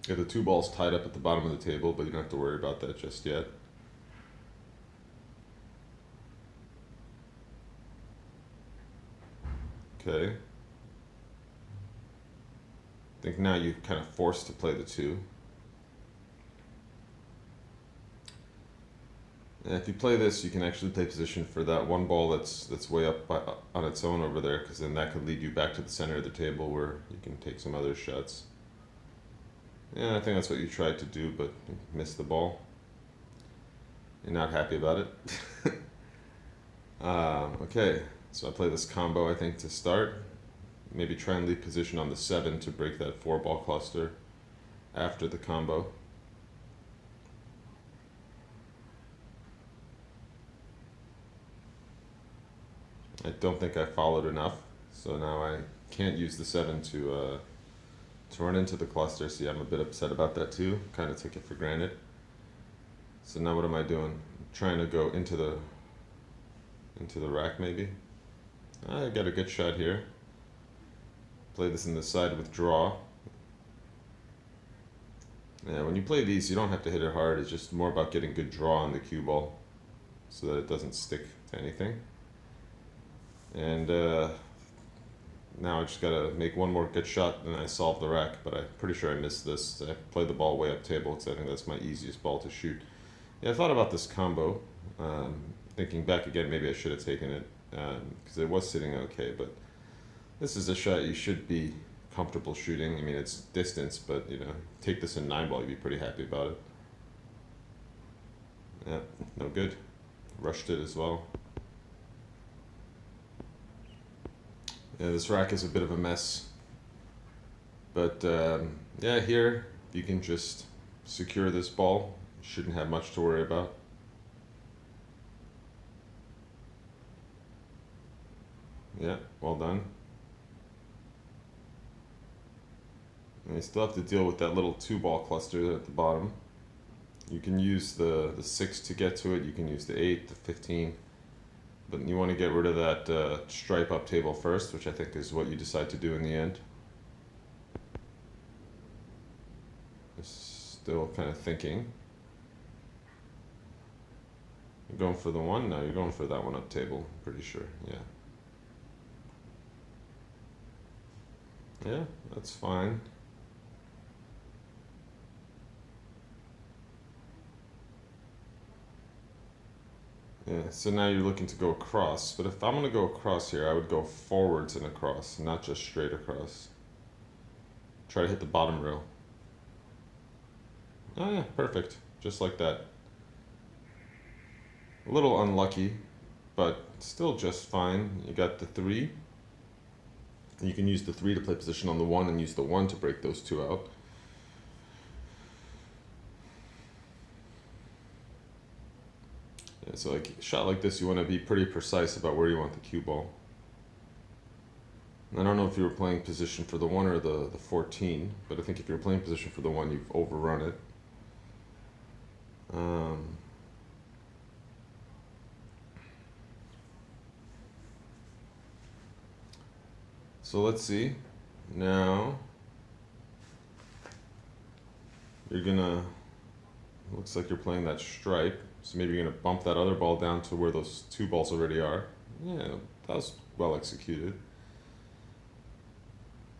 Got the 2 balls tied up at the bottom of the table, but you don't have to worry about that just yet. Okay. I think now you're kind of forced to play the 2. And if you play this, you can actually play position for that 1 ball that's way up on its own over there, because then that could lead you back to the center of the table where you can take some other shots. Yeah, I think that's what you tried to do, but you missed the ball. You're not happy about it. Okay, so I play this combo, I think, to start. Maybe try and leave position on the 7 to break that 4-ball cluster after the combo. I don't think I followed enough, so now I can't use the 7 to run into the cluster. See, I'm a bit upset about that too. Kind of took it for granted. So now what am I doing? I'm trying to go into the rack maybe. I got a good shot here. Play this in the side with draw. Yeah, when you play these, you don't have to hit it hard. It's just more about getting good draw on the cue ball so that it doesn't stick to anything. And now I just gotta make one more good shot and I solve the rack, but I'm pretty sure I missed this. I played the ball way up table because I think that's my easiest ball to shoot. Yeah, I thought about this combo. Thinking back again, maybe I should have taken it because it was sitting okay, but this is a shot you should be comfortable shooting. I mean, it's distance, but you know, take this in 9-ball, you'd be pretty happy about it. Yeah, no good. Rushed it as well. Yeah, this rack is a bit of a mess, but yeah, here you can just secure this ball. Shouldn't have much to worry about. Yeah, well done. And you still have to deal with that little 2-ball cluster at the bottom. You can use the 6 to get to it, you can use the 8, the 15. But you want to get rid of that stripe up table first, which I think is what you decide to do in the end. Still kind of thinking. You're going for the 1? No, you're going for that one up table, pretty sure, yeah. Yeah, that's fine. Yeah, so now you're looking to go across, but if I'm going to go across here, I would go forwards and across, not just straight across. Try to hit the bottom rail. Oh yeah, perfect. Just like that. A little unlucky, but still just fine. You got the 3. You can use the 3 to play position on the 1 and use the 1 to break those 2 out. Yeah, so like a shot like this, you want to be pretty precise about where you want the cue ball. I don't know if you were playing position for the 1 or the 14, but I think if you're playing position for the 1, you've overrun it. So let's see. Now you're gonna, looks like you're playing that stripe, so maybe you're gonna bump that other ball down to where those 2 balls already are. Yeah, that was well executed.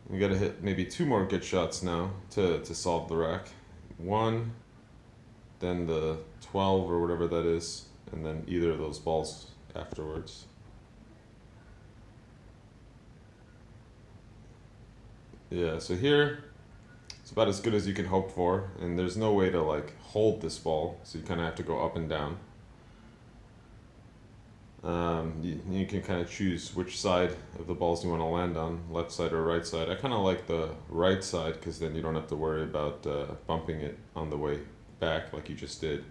We gotta hit maybe 2 more good shots now to solve the rack. 1, then the 12 or whatever that is, and then either of those balls afterwards. Yeah, so here it's about as good as you can hope for, and there's no way to like hold this ball, so you kind of have to go up and down. You can kind of choose which side of the balls you want to land on, left side or right side. I kind of like the right side because then you don't have to worry about bumping it on the way back like you just did.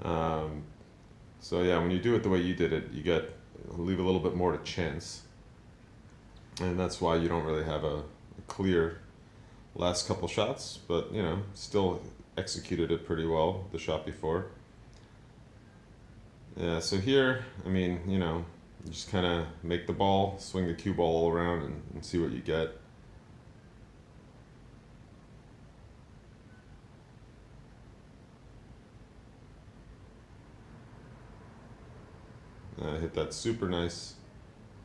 So yeah, when you do it the way you did it, you leave a little bit more to chance, and that's why you don't really have a clear last couple shots, but you know, still executed it pretty well the shot before. Yeah, so here, I mean, you know, you just kind of make the ball, swing the cue ball all around and see what you get. I hit that super nice.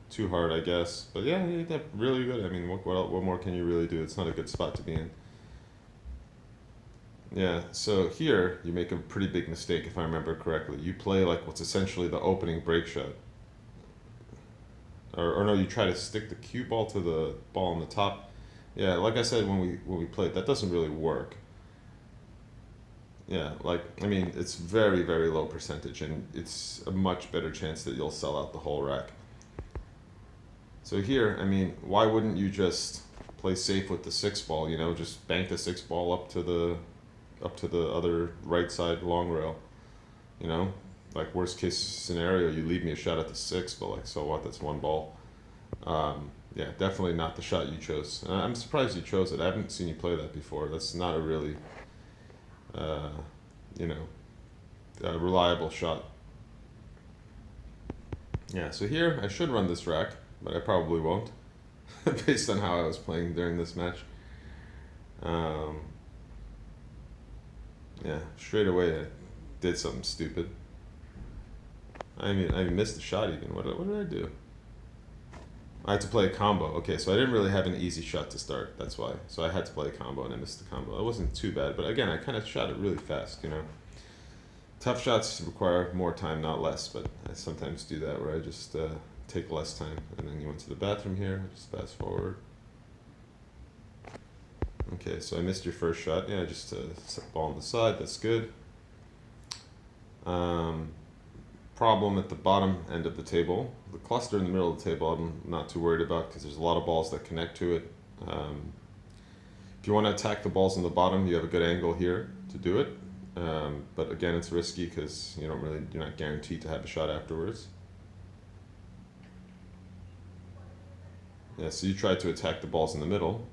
Too hard, I guess. But yeah, you hit that really good. I mean, what more can you really do? It's not a good spot to be in. Yeah, so here you make a pretty big mistake if I remember correctly. You play like what's essentially the opening break shot. Or no, you try to stick the cue ball to the ball on the top. Yeah, like I said when we played, that doesn't really work. Yeah, like I mean, it's very very low percentage, and it's a much better chance that you'll sell out the whole rack. So here, I mean, why wouldn't you just play safe with the 6 ball? You know, just bank the 6 ball up to the other right side long rail. You know, like worst case scenario, you leave me a shot at the 6, but like so what? That's 1 ball. Yeah, definitely not the shot you chose. I'm surprised you chose it. I haven't seen you play that before. That's not a really, uh, you know, reliable shot. Yeah, so here I should run this rack, but I probably won't, based on how I was playing during this match. Yeah, straight away I did something stupid. I mean, I missed the shot even. What did I do? I had to play a combo. Okay, so I didn't really have an easy shot to start. That's why. So I had to play a combo and I missed the combo. It wasn't too bad, but again, I kind of shot it really fast, you know. Tough shots require more time, not less, but I sometimes do that where I just take less time. And then you went to the bathroom here, just fast forward. Okay, so I missed your first shot. Yeah, just set the ball on the side, that's good. Problem at the bottom end of the table. The cluster in the middle of the table I'm not too worried about because there's a lot of balls that connect to it. If you want to attack the balls on the bottom, you have a good angle here to do it. But again, it's risky because you're not guaranteed to have a shot afterwards. Yeah, so you try to attack the balls in the middle,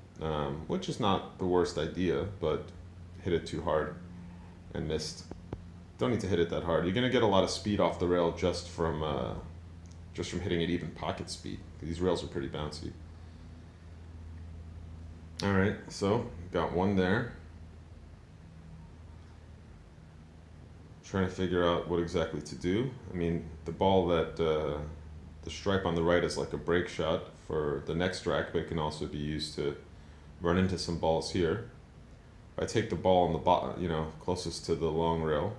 which is not the worst idea, but hit it too hard and missed. Don't need to hit it that hard. You're gonna get a lot of speed off the rail just from hitting it even pocket speed. These rails are pretty bouncy. All right, so got 1 there. Trying to figure out what exactly to do. I mean, the ball that the stripe on the right is like a break shot for the next rack, but it can also be used to run into some balls here. If I take the ball on the bottom, you know, closest to the long rail,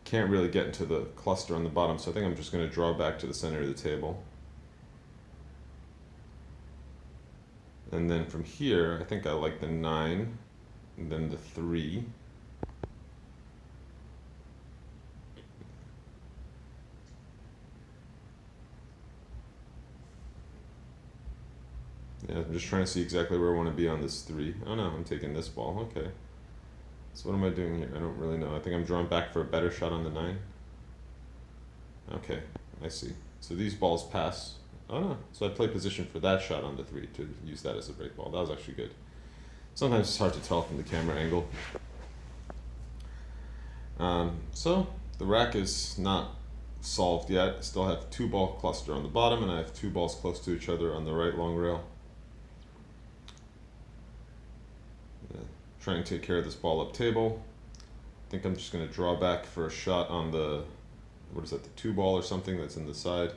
can't really get into the cluster on the bottom, so I think I'm just going to draw back to the center of the table. And then from here, I think I like the 9, and then the 3. Yeah, I'm just trying to see exactly where I want to be on this 3. Oh no, I'm taking this ball, okay. So what am I doing here? I don't really know. I think I'm drawing back for a better shot on the 9. Okay, I see. So these balls pass Oh no, so I play position for that shot on the 3 to use that as a break ball. That was actually good. Sometimes it's hard to tell from the camera angle. So the rack is not solved yet. I still have 2-ball cluster on the bottom, and I have 2 balls close to each other on the right long rail. Trying to take care of this ball up table. I think I'm just going to draw back for a shot on the, what is that, the 2-ball or something that's in the side.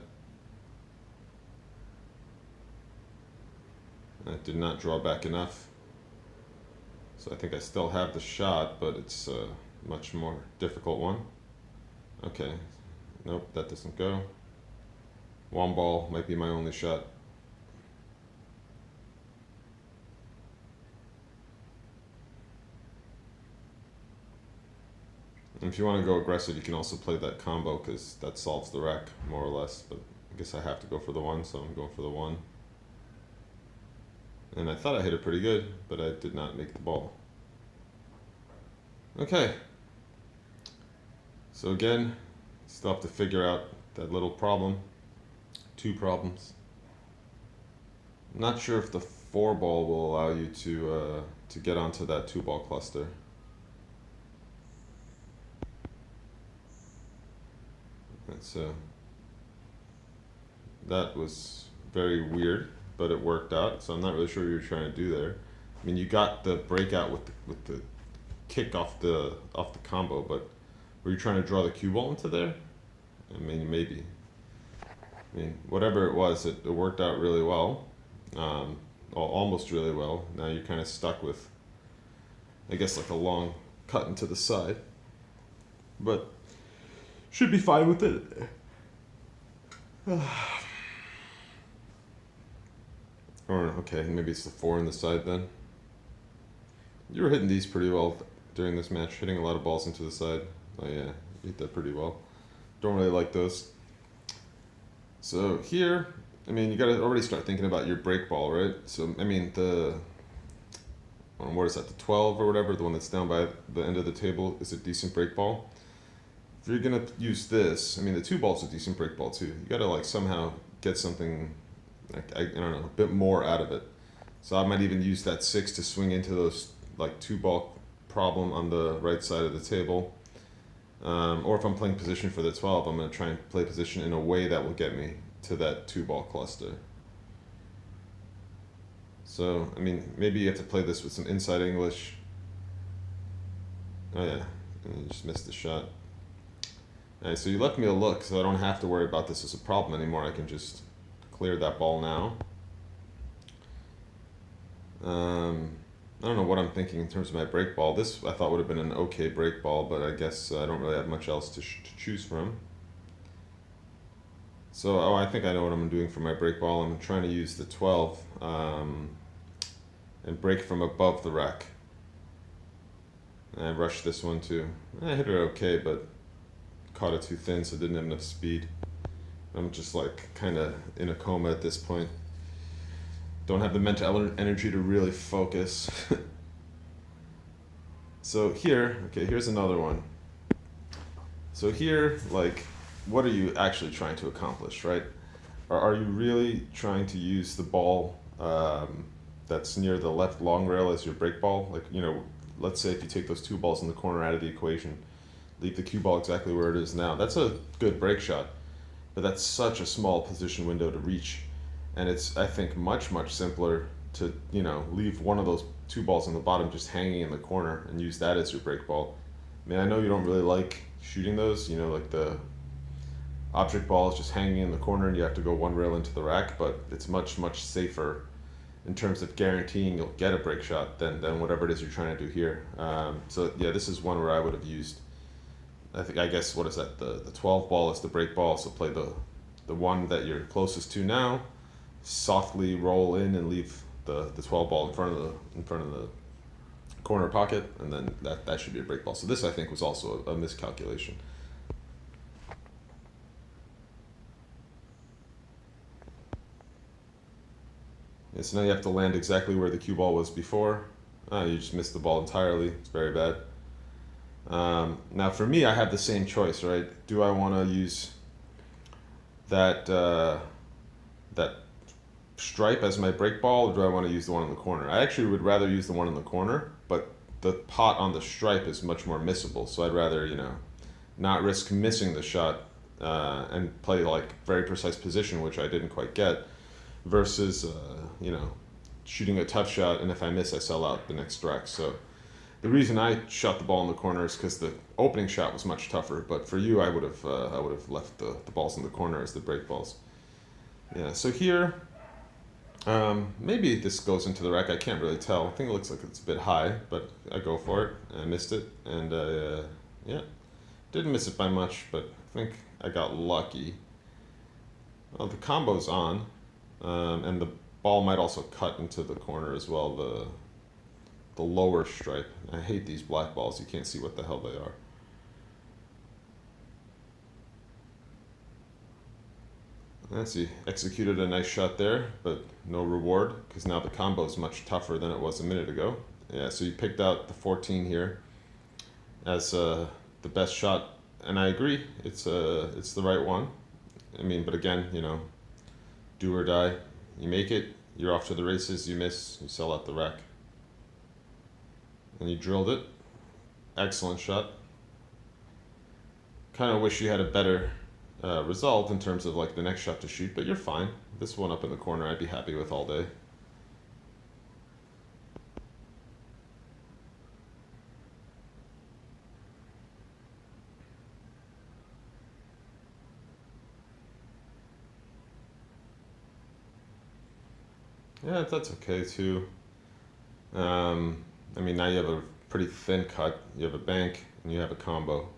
I did not draw back enough. So I think I still have the shot, but it's a much more difficult one. Okay, nope, that doesn't go. 1 ball might be my only shot. And if you want to go aggressive, you can also play that combo because that solves the rack more or less. But I guess I have to go for the 1, so I'm going for the 1. And I thought I hit it pretty good, but I did not make the ball. Okay. So again, still have to figure out that little problem. 2 problems. I'm not sure if the 4-ball will allow you to get onto that 2-ball cluster. And so that was very weird, but it worked out. So I'm not really sure what you're trying to do there. I mean, you got the breakout with the kick off the combo, but were you trying to draw the cue ball into there? I mean, maybe. I mean, whatever it was, it worked out really well, almost really well. Now you're kind of stuck with, I guess, like a long cut into the side, but should be fine with it. Or okay, maybe it's the 4 on the side then. You were hitting these pretty well during this match, hitting a lot of balls into the side. Oh yeah, you hit that pretty well. Don't really like those. So here, I mean, you gotta already start thinking about your break ball, right? So I mean, what is that, the 12 or whatever, the one that's down by the end of the table is a decent break ball. If you're gonna use this, I mean, the 2-ball's a decent break ball too. You gotta like somehow get something, like, I don't know, a bit more out of it. So I might even use that 6 to swing into those like 2-ball problem on the right side of the table. Or if I'm playing position for the 12, I'm going to try and play position in a way that will get me to that 2-ball cluster. So, I mean, maybe you have to play this with some inside English. Oh yeah, and you just missed the shot. Alright, so you left me a look, so I don't have to worry about this as a problem anymore. I can just clear that ball now. I don't know what I'm thinking in terms of my break ball. This I thought would have been an okay break ball, but I guess I don't really have much else to choose from. So, I think I know what I'm doing for my break ball. I'm trying to use the 12 and break from above the rack. And I rushed this one too. I hit it okay, but caught it too thin, so it didn't have enough speed. I'm just like kind of in a coma at this point. Don't have the mental energy to really focus. So here, okay, here's another one. So here, like, what are you actually trying to accomplish, right? Or are you really trying to use the ball that's near the left long rail as your break ball? Like, you know, let's say if you take those 2 balls in the corner out of the equation, leave the cue ball exactly where it is now. That's a good break shot, but that's such a small position window to reach. And it's, I think, much, much simpler to, you know, leave one of those 2 balls on the bottom just hanging in the corner and use that as your break ball. I mean, I know you don't really like shooting those, you know, like the object ball is just hanging in the corner and you have to go 1 rail into the rack, but it's much, much safer in terms of guaranteeing you'll get a break shot than whatever it is you're trying to do here. So yeah, this is one where I would have used, I guess, what is that, the 12 ball is the break ball, so play the one that you're closest to now, softly roll in and leave the 12 ball in front of the corner pocket, and then that should be a break ball. So this, I think, was also a miscalculation. Yeah, so now you have to land exactly where the cue ball was before. You just missed the ball entirely. It's very bad. Now for me, I have the same choice, right? Do I want to use that that stripe as my break ball, or do I want to use the one in the corner? I actually would rather use the one in the corner, but the pot on the stripe is much more missable. So I'd rather, not risk missing the shot and play like very precise position, which I didn't quite get, versus, shooting a tough shot, and if I miss, I sell out the next strike. So the reason I shot the ball in the corner is because the opening shot was much tougher. But for you, I would have left the balls in the corner as the break balls. Yeah. So here, maybe this goes into the rack. I can't really tell. I think it looks like it's a bit high, but I go for it. I missed it, and yeah, didn't miss it by much, but I think I got lucky. Well, the combo's on, and the ball might also cut into the corner as well. The lower stripe. I hate these black balls. You can't see what the hell they are. Let's see, executed a nice shot there, but no reward, because now the combo is much tougher than it was a minute ago. Yeah, so you picked out the 14 here as the best shot, and I agree, it's the right one. I mean, but again, do or die. You make it, you're off to the races. You miss, you sell out the rack. And you drilled it. Excellent shot. Kind of wish you had a better result in terms of like the next shot to shoot, but you're fine. This one up in the corner I'd be happy with all day. Yeah, that's okay too. I mean, now you have a pretty thin cut. You have a bank and you have a combo.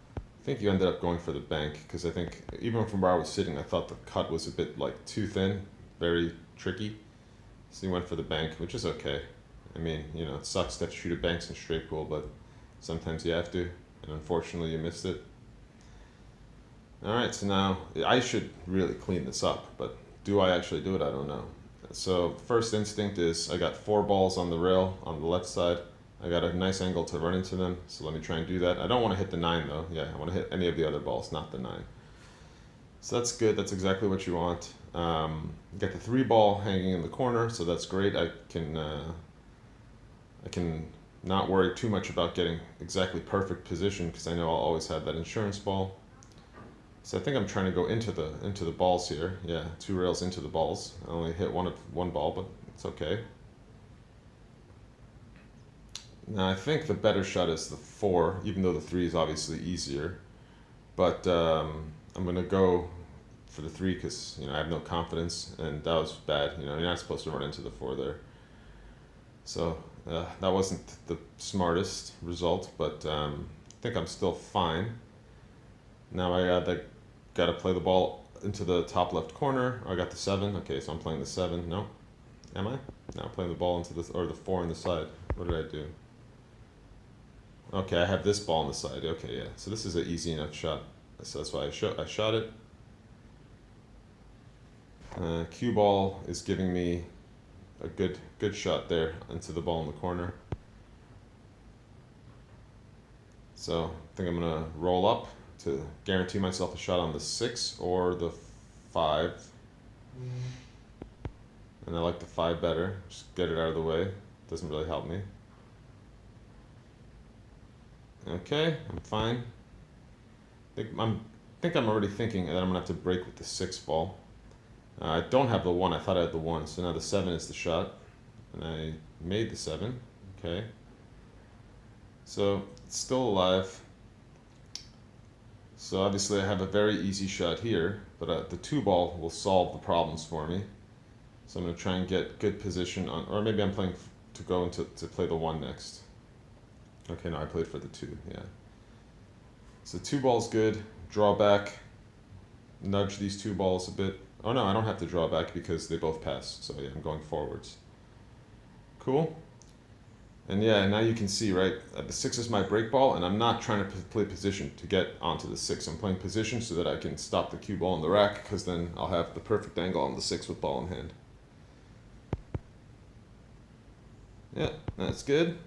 I think you ended up going for the bank because I think even from where I was sitting, I thought the cut was a bit like too thin, very tricky. So you went for the bank, which is okay. I mean, it sucks to have to shoot at banks in straight pool, but sometimes you have to, and unfortunately you missed it. All right, so now I should really clean this up, but do I actually do it? I don't know. So first instinct is I got 4 balls on the rail on the left side. I got a nice angle to run into them, so let me try and do that. I don't want to hit the 9 though. Yeah, I want to hit any of the other balls, not the 9. So that's good. That's exactly what you want. You got the 3 ball hanging in the corner, so that's great. I can not worry too much about getting exactly perfect position because I know I'll always have that insurance ball. So I think I'm trying to go into the balls here. Yeah, 2 rails into the balls. I only hit one ball, but it's okay. Now I think the better shot is the 4, even though the 3 is obviously easier. But I'm gonna go for the 3 because I have no confidence, and that was bad. You're not supposed to run into the 4 there. So that wasn't the smartest result, but I think I'm still fine. Now I got to play the ball into the top left corner. I got the 7. Okay, so I'm playing the 7. No, am I? Now I'm playing the ball into the 4 on the side. What did I do? Okay, I have this ball on the side. Okay, yeah. So this is an easy enough shot. So that's why I shot it. Cue ball is giving me a good shot there into the ball in the corner. So I think I'm gonna roll up to guarantee myself a shot on the 6 or the 5. And I like the 5 better. Just get it out of the way. Doesn't really help me. Okay, I'm fine. I think I'm already thinking that I'm gonna have to break with the 6 ball. I don't have the 1. I thought I had the 1. So now the 7 is the shot, and I made the 7. Okay. So it's still alive. So obviously I have a very easy shot here, but the 2 ball will solve the problems for me. So I'm going to try and get good position on, or maybe I'm playing to go into to play the 1 next. Okay, no, I played for the 2, yeah. So 2 balls good, draw back, nudge these 2 balls a bit. Oh no, I don't have to draw back because they both pass, so yeah, I'm going forwards. Cool. And yeah, now you can see, right, the 6 is my break ball, and I'm not trying to play position to get onto the 6. I'm playing position so that I can stop the cue ball in the rack, because then I'll have the perfect angle on the 6 with ball in hand. Yeah, that's good.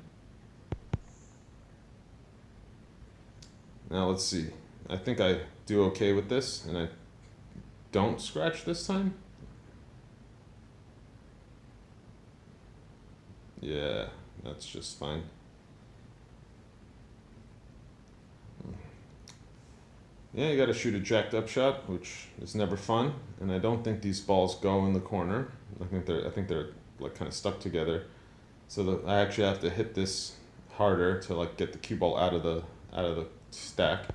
Now let's see. I think I do okay with this, and I don't scratch this time. Yeah, that's just fine. Yeah, you got to shoot a jacked up shot, which is never fun. And I don't think these balls go in the corner. I think they're like kind of stuck together. So I actually have to hit this harder to like get the cue ball out of the stack.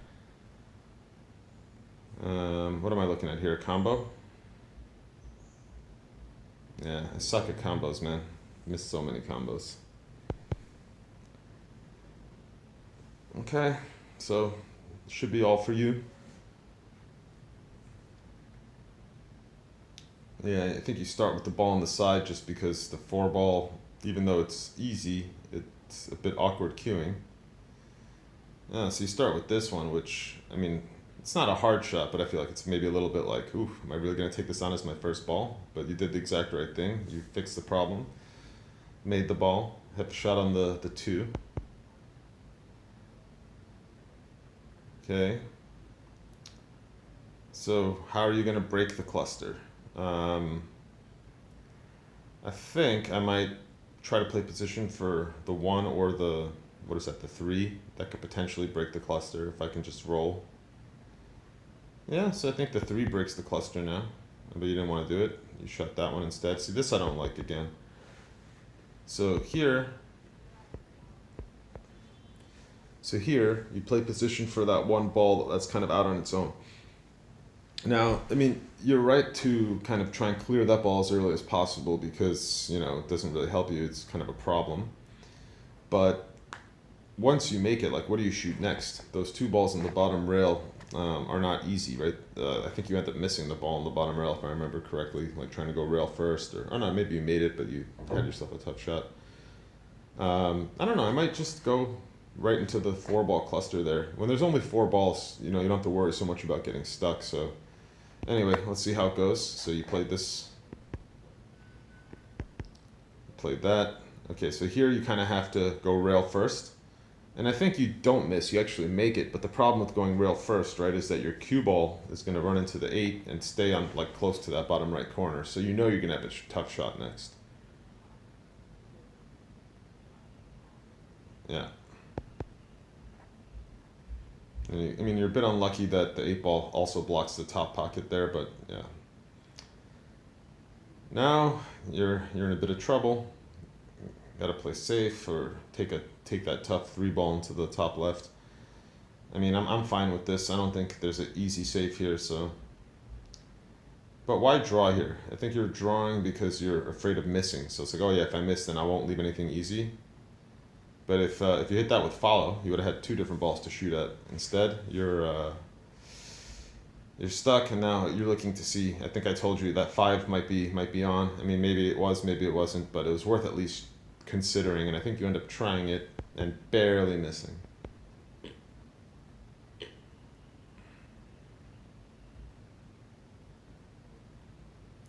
What am I looking at here? A combo? Yeah, I suck at combos, man. Missed so many combos. Okay, so should be all for you. Yeah, I think you start with the ball on the side just because the four ball, even though it's easy, it's a bit awkward cueing. Yeah, so you start with this one, which, I mean, it's not a hard shot, but I feel like it's maybe a little bit like, oof, am I really going to take this on as my first ball? But you did the exact right thing. You fixed the problem, made the ball, hit the shot on the two. Okay. So how are you going to break the cluster? Um, I think I might try to play position for the one or the, what is that, the three? That could potentially break the cluster if I can just roll. Yeah, so I think the three breaks the cluster now. But you didn't want to do it. You shut that one instead. See, this I don't like again. So here you play position for that one ball that's kind of out on its own. Now, I mean, you're right to kind of try and clear that ball as early as possible because, it doesn't really help you. It's kind of a problem. But once you make it, like, what do you shoot next? Those two balls on the bottom rail are not easy, right? I think you end up missing the ball on the bottom rail, if I remember correctly, like trying to go rail first. Or no, maybe you made it, but you had yourself a tough shot. I don't know, I might just go right into the four ball cluster there. When there's only four balls, you don't have to worry so much about getting stuck. So anyway, let's see how it goes. So you played this, played that. Okay, so here you kind of have to go rail first. And I think you don't miss, you actually make it. But the problem with going rail first, right, is that your cue ball is going to run into the 8 and stay on like close to that bottom right corner. So you know you're going to have a tough shot next. Yeah. I mean, you're a bit unlucky that the 8 ball also blocks the top pocket there, but yeah. Now you're in a bit of trouble. Got to play safe or take that tough 3 ball into the top left. I mean, I'm fine with this. I don't think there's an easy save here, so. But why draw here? I think you're drawing because you're afraid of missing. So it's like, oh yeah, if I miss, then I won't leave anything easy. But if you hit that with follow, you would have had 2 different balls to shoot at. Instead, you're stuck, and now you're looking to see. I think I told you that 5 might be on. I mean, maybe it was, maybe it wasn't, but it was worth at least considering. And I think you end up trying it and barely missing.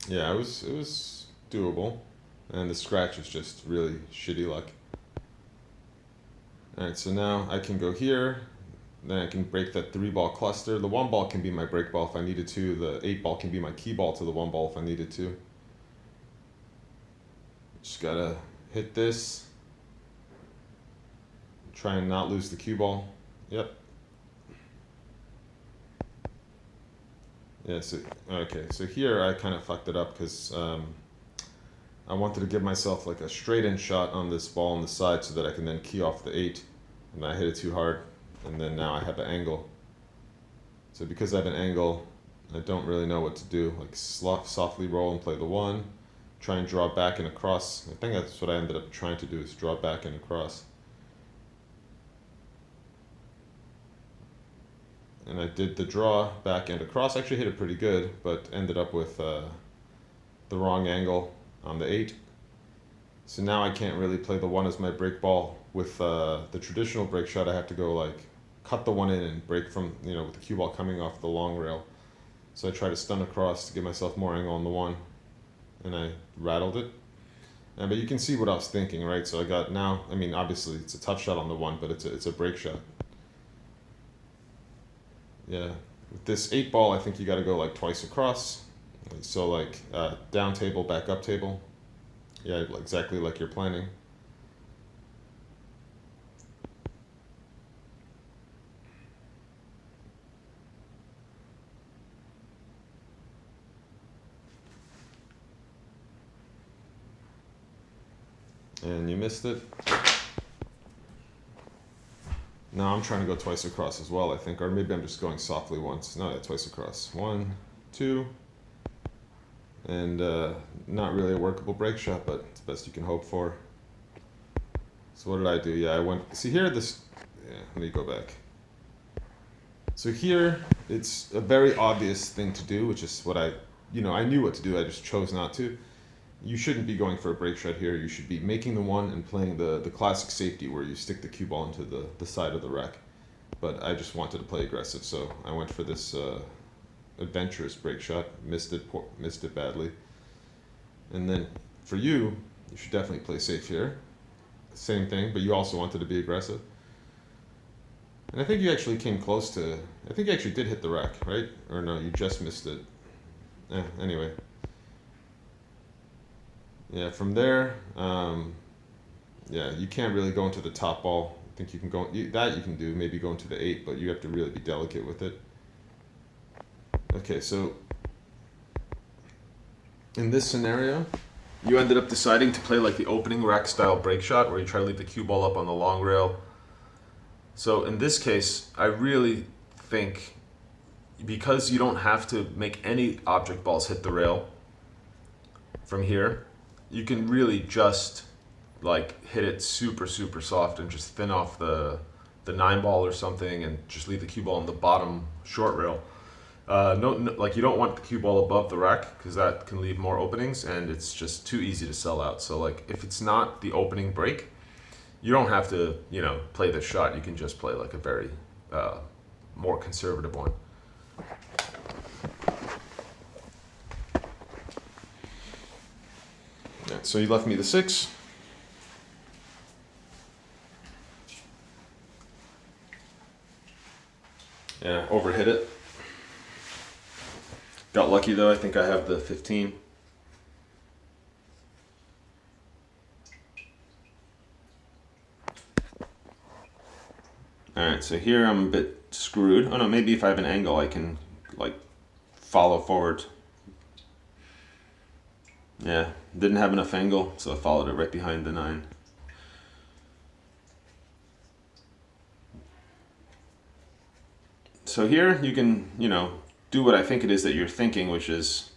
Yeah, it was doable, and the scratch was just really shitty luck. Alright, so now I can go here, then I can break that 3 ball cluster. The 1 ball can be my break ball if I needed to, the 8 ball can be my key ball to the 1 ball if I needed to. Just gotta hit this, try and not lose the cue ball. Yep. Yeah, so here I kind of fucked it up because I wanted to give myself like a straight in shot on this ball on the side so that I can then key off the 8. And I hit it too hard, and then now I have an angle. So because I have an angle, I don't really know what to do. Like softly roll and play the 1, try and draw back and across. I think that's what I ended up trying to do, is draw back and across. And I did the draw back and across. Actually hit it pretty good, but ended up with the wrong angle on the 8. So now I can't really play the 1 as my break ball. With the traditional break shot, I have to go like cut the 1 in and break from, with the cue ball coming off the long rail. So I try to stun across to give myself more angle on the 1, and I rattled it. But you can see what I was thinking, right? So I got now, I mean, obviously it's a tough shot on the 1, but it's a break shot. Yeah, with this 8 ball, I think you got to go like twice across. So like down table, back up table. Yeah, exactly like you're planning. And you missed it. Now I'm trying to go twice across as well, I think, or maybe I'm just going softly once. No, twice across. 1, 2, and not really a workable break shot, but it's the best you can hope for. So what did I do? Yeah, I went. See here, this. Yeah, let me go back. So here, it's a very obvious thing to do, which is what I knew what to do. I just chose not to. You shouldn't be going for a break shot here. You should be making the one and playing the classic safety where you stick the cue ball into the side of the rack. But I just wanted to play aggressive, so I went for this adventurous break shot. Missed it badly. And then for you should definitely play safe here. Same thing, but you also wanted to be aggressive. And I think you actually came close to. I think you actually did hit the rack, right? Or no, you just missed it. Anyway. Yeah, from there, you can't really go into the top ball. I think you can go, that you can do, maybe go into the 8, but you have to really be delicate with it. Okay, so in this scenario, you ended up deciding to play like the opening rack style break shot where you try to leave the cue ball up on the long rail. So in this case, I really think because you don't have to make any object balls hit the rail from here, you can really just like hit it super soft and just thin off the 9 ball or something and just leave the cue ball on the bottom short rail. No, like you don't want the cue ball above the rack because that can leave more openings and it's just too easy to sell out. So like if it's not the opening break, you don't have to play this shot. You can just play like a very more conservative one. Yeah, so you left me the 6. Yeah, overhit it. Got lucky though, I think I have the 15. Alright, so here I'm a bit screwed. Oh no, maybe if I have an angle I can like follow forward. Yeah, didn't have enough angle, so I followed it right behind the 9. So here you can, do what I think it is that you're thinking, which is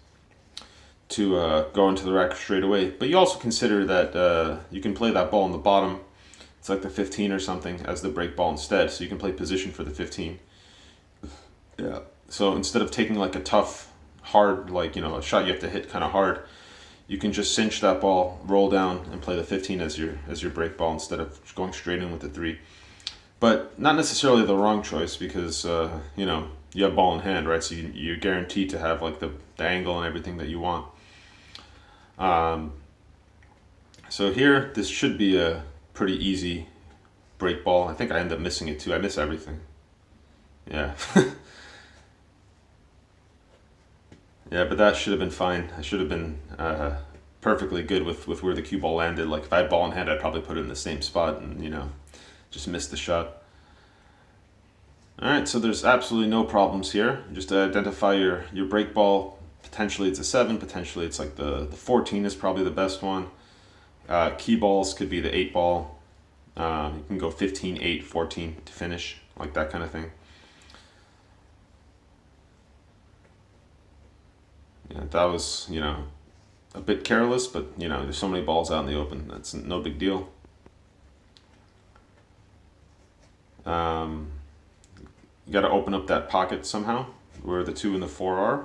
to go into the rack straight away. But you also consider that you can play that ball on the bottom. It's like the 15 or something as the break ball instead, so you can play position for the 15. Yeah. So instead of taking like a tough, hard, like, a shot you have to hit kind of hard, you can just cinch that ball, roll down, and play the 15 as your break ball instead of going straight in with the 3. But not necessarily the wrong choice because you have ball in hand, right? So you're guaranteed to have like the angle and everything that you want. So here, this should be a pretty easy break ball. I think I end up missing it too. I miss everything. Yeah. Yeah, but that should have been fine. I should have been perfectly good with where the cue ball landed. Like if I had ball in hand, I'd probably put it in the same spot and just missed the shot. All right, so there's absolutely no problems here. Just identify your break ball. Potentially it's a 7. Potentially it's like the 14 is probably the best one. Key balls could be the 8 ball. You can go 15, 8, 14 to finish, like that kind of thing. Yeah, that was, a bit careless, but, there's so many balls out in the open. That's no big deal. You got to open up that pocket somehow, where the 2 and the 4 are.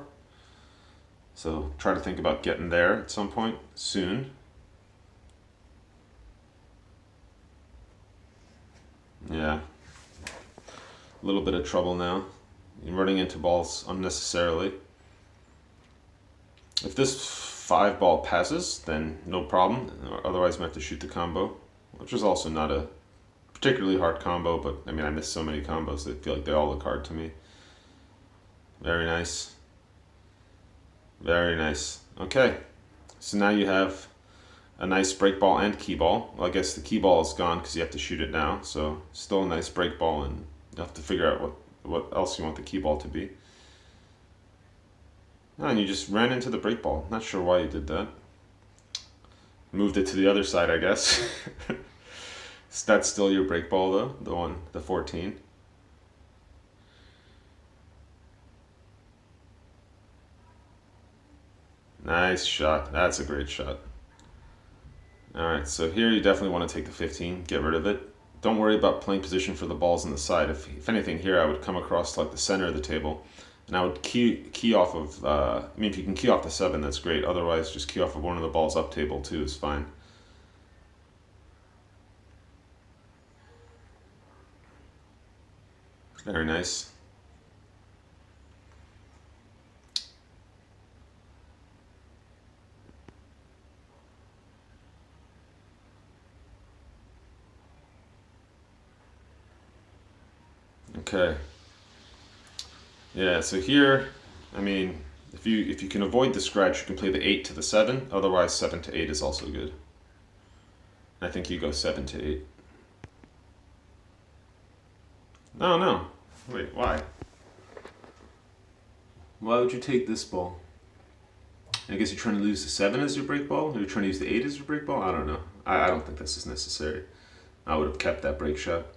So try to think about getting there at some point soon. Yeah. A little bit of trouble now. You're running into balls unnecessarily. If this 5 ball passes, then no problem. Otherwise, we have to shoot the combo, which is also not a particularly hard combo, but I mean, I miss so many combos that feel like they all look hard to me. Very nice. Very nice. Okay, so now you have a nice break ball and key ball. Well, I guess the key ball is gone because you have to shoot it now, so still a nice break ball, and you have to figure out what else you want the key ball to be. Oh, and you just ran into the break ball. Not sure why you did that. Moved it to the other side, I guess. That's still your break ball though, the 14. Nice shot. That's a great shot. Alright, so here you definitely want to take the 15, get rid of it. Don't worry about playing position for the balls on the side. If anything here, I would come across like the center of the table, and I would key off of, I mean, if you can key off the 7, that's great. Otherwise, just key off of one of the balls up table too is fine. Very nice. Okay. Yeah, so here, I mean, if you can avoid the scratch, you can play the 8 to the 7. Otherwise, 7 to 8 is also good. I think you go 7 to 8. No, no. Wait, why? Why would you take this ball? I guess you're trying to lose the 7 as your break ball? Or you're trying to use the 8 as your break ball? I don't know. I don't think this is necessary. I would have kept that break shot.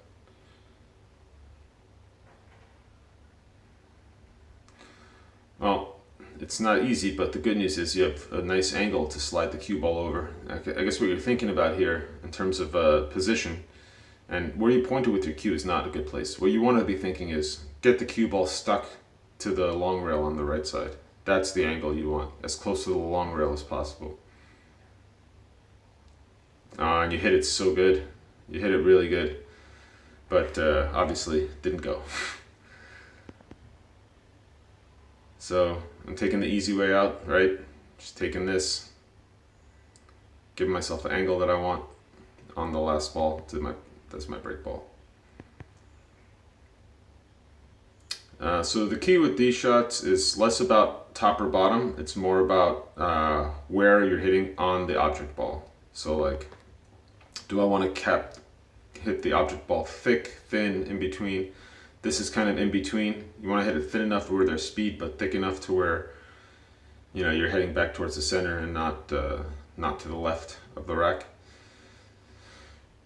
Well, it's not easy, but the good news is you have a nice angle to slide the cue ball over. I guess what you're thinking about here in terms of position and where you point it with your cue is not a good place. What you want to be thinking is get the cue ball stuck to the long rail on the right side. That's the angle you want, as close to the long rail as possible. And you hit it so good. You hit it really good, but obviously didn't go. So I'm taking the easy way out, right? Just taking this, giving myself an angle that I want on the last ball that's my break ball. So the key with these shots is less about top or bottom. It's more about where you're hitting on the object ball. So like, do I want to hit the object ball thick, thin, in between? This is kind of in between. You want to hit it thin enough where there's speed, but thick enough to where you're heading back towards the center and not to the left of the rack.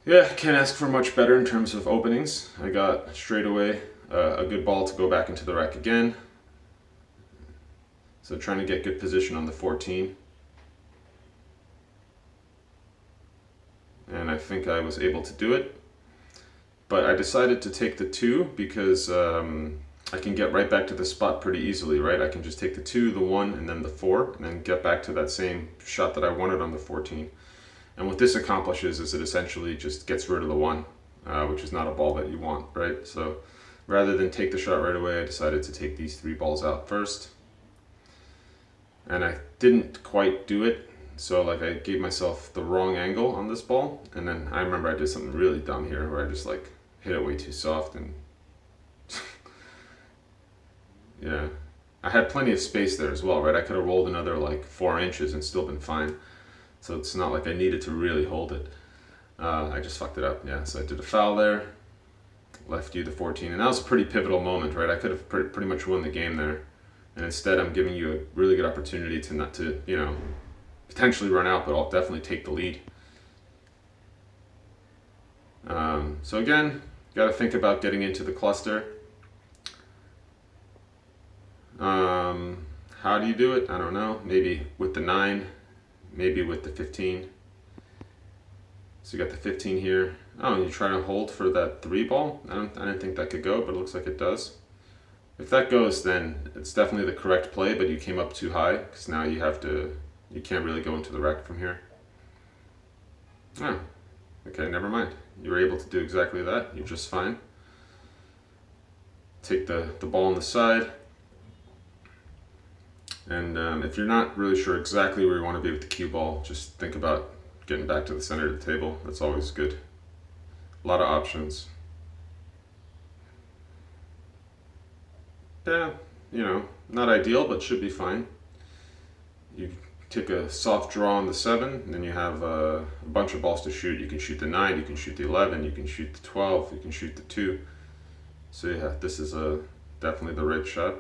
Yeah, can't ask for much better in terms of openings. I got straight away a good ball to go back into the rack again. So trying to get good position on the 14. And I think I was able to do it. But I decided to take the 2 because I can get right back to the spot pretty easily, right? I can just take the 2, the 1, and then the 4, and then get back to that same shot that I wanted on the 14. And what this accomplishes is it essentially just gets rid of the 1, which is not a ball that you want, right? So rather than take the shot right away, I decided to take these 3 balls out first. And I didn't quite do it. So like I gave myself the wrong angle on this ball, and then I remember I did something really dumb here where I just like hit it way too soft and yeah. I had plenty of space there as well, right? I could have rolled another like 4 inches and still been fine. So it's not like I needed to really hold it. I just fucked it up, yeah. So I did a foul there, left you the 14, and that was a pretty pivotal moment, right? I could have pretty much won the game there, and instead I'm giving you a really good opportunity to not to, potentially run out, but I'll definitely take the lead. So again, got to think about getting into the cluster. How do you do it? I don't know. Maybe with the 9, maybe with the 15. So you got the 15 here. Oh, you're trying to hold for that 3 ball? I didn't think that could go, but it looks like it does. If that goes, then it's definitely the correct play, but you came up too high, because now you can't really go into the rack from here. Oh, okay, never mind. You were able to do exactly that. You're just fine. Take the ball on the side. And if you're not really sure exactly where you want to be with the cue ball, just think about getting back to the center of the table. That's always good. A lot of options. Yeah, not ideal, but should be fine. You take a soft draw on the 7, and then you have a bunch of balls to shoot. You can shoot the 9, you can shoot the 11, you can shoot the 12, you can shoot the 2. So yeah, this is definitely the right shot.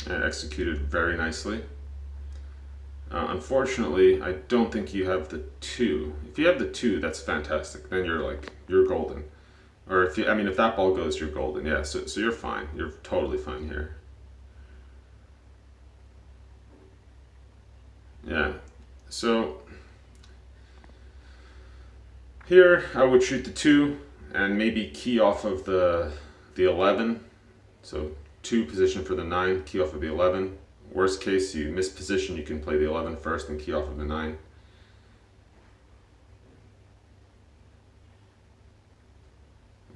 and executed very nicely. Unfortunately, I don't think you have the 2. If you have the 2, that's fantastic. Then you're golden. Or if that ball goes, you're golden. Yeah, so you're fine. You're totally fine here. Yeah. So here I would shoot the 2 and maybe key off of the 11. So 2 position for the 9, key off of the 11. Worst case, you miss position, you can play the 11 first and key off of the 9.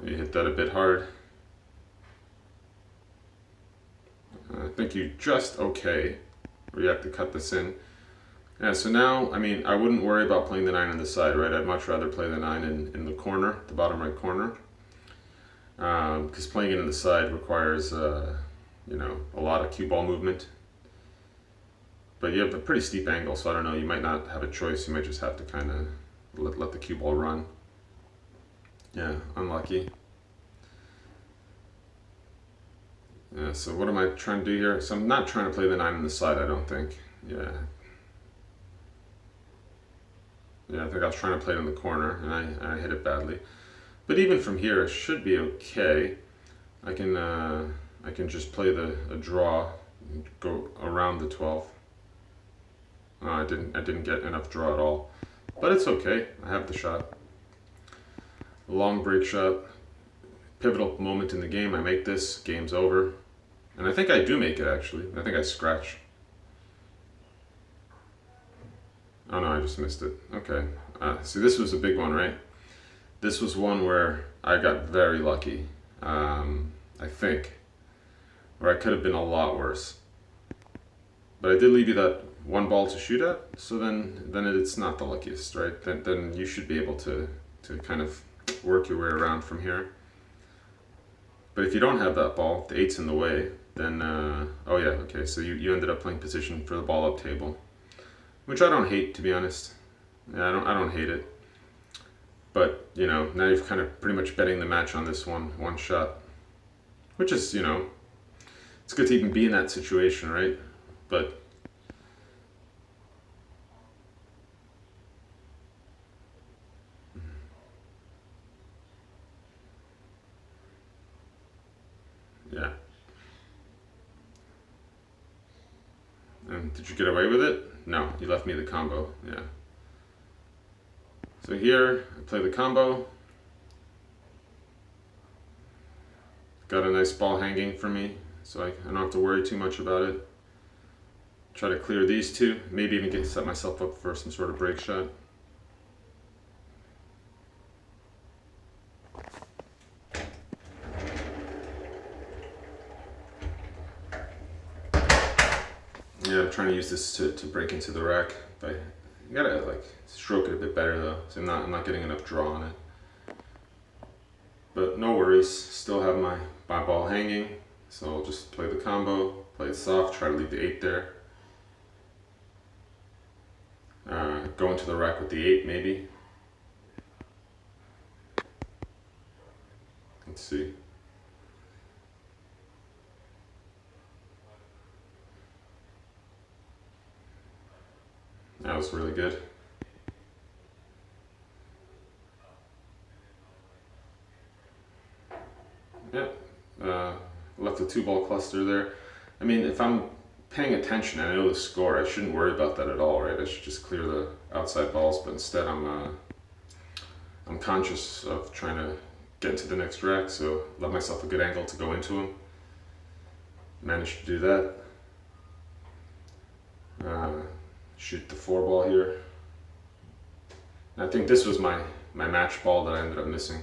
You hit that a bit hard. I think you just okay, or you have to cut this in. Yeah, so now, I wouldn't worry about playing the 9 on the side, right? I'd much rather play the 9 in the corner, the bottom right corner. Because playing it in the side requires, a lot of cue ball movement. But you have a pretty steep angle, so I don't know, you might not have a choice. You might just have to kind of let the cue ball run. Yeah, unlucky. Yeah, so what am I trying to do here? So I'm not trying to play the 9 on the side, I don't think. Yeah. Yeah, I think I was trying to play it in the corner, and I hit it badly. But even from here, it should be okay. I can just play a draw, and go around the 12. I didn't get enough draw at all, but it's okay. I have the shot. A long break shot, pivotal moment in the game. I make this, game's over, and I think I do make it actually. I think I scratch. Oh no, I just missed it. Okay. See, this was a big one, right? This was one where I got very lucky. I think, or I could have been a lot worse. But I did leave you that 1 ball to shoot at, so then it's not the luckiest, right? Then you should be able to kind of work your way around from here. But if you don't have that ball, the 8's in the way, then oh yeah, okay. So you ended up playing position for the ball up table, which I don't hate, to be honest. Yeah, I don't hate it. But now you're kind of pretty much betting the match on this one shot, which is it's good to even be in that situation, right? But yeah. And did you get away with it? No, you left me the combo. Yeah. So here I play the combo. Got a nice ball hanging for me, so I don't have to worry too much about it. Try to clear these 2, maybe even set myself up for some sort of break shot. Yeah, I'm trying to use this to break into the rack, but you gotta stroke it a bit better though, so I'm not getting enough draw on it. But no worries, still have my ball hanging, so I'll just play the combo, play it soft, try to leave the 8 there. Go into the rack with the 8 maybe. Let's see. That was really good. Yep. Left a 2-ball cluster there. If I'm paying attention and I know the score, I shouldn't worry about that at all, right? I should just clear the outside balls, but instead I'm conscious of trying to get into the next rack, so let myself a good angle to go into them. Managed to do that. Shoot the 4-ball here. And I think this was my match ball that I ended up missing.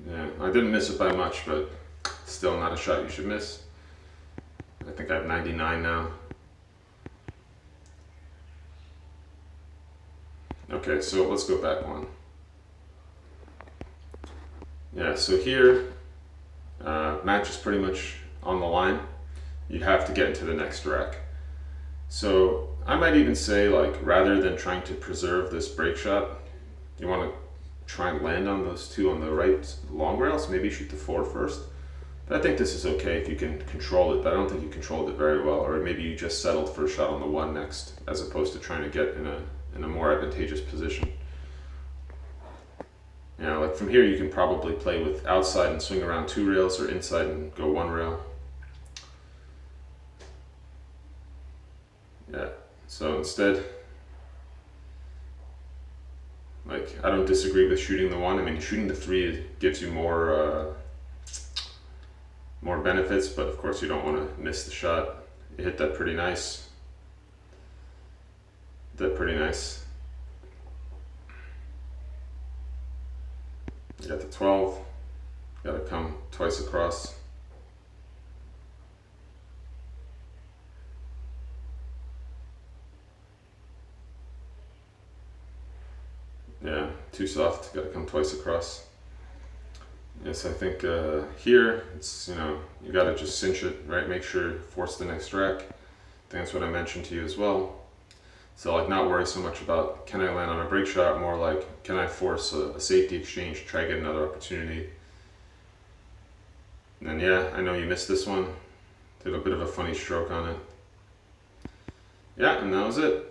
Yeah, I didn't miss it by much, but still not a shot you should miss. I think I have 99 now. Okay, so let's go back one. Yeah, so here, match is pretty much on the line. You have to get into the next rack. So I might even say, rather than trying to preserve this break shot, you want to try and land on those two on the right long rail, so maybe shoot the 4 first. But I think this is okay if you can control it, but I don't think you controlled it very well, or maybe you just settled for a shot on the 1 next, as opposed to trying to get in a more advantageous position. You know, like from here you can probably play with outside and swing around 2 rails, or inside and go 1 rail. Yeah, so instead, like, I don't disagree with shooting the 1. I mean, shooting the 3 gives you more benefits, but of course you don't want to miss the shot. You hit that pretty nice. You got the 12. Got to come twice across. Yeah, too soft. Got to come twice across. Yes, I think here it's, you know, you got to just cinch it, right? Make sure force the next rack. I think that's what I mentioned to you as well. So like, not worry so much about can I land on a break shot, more like can I force a safety exchange, try to get another opportunity. And then yeah, I know you missed this one. Did a bit of a funny stroke on it. Yeah, and that was it.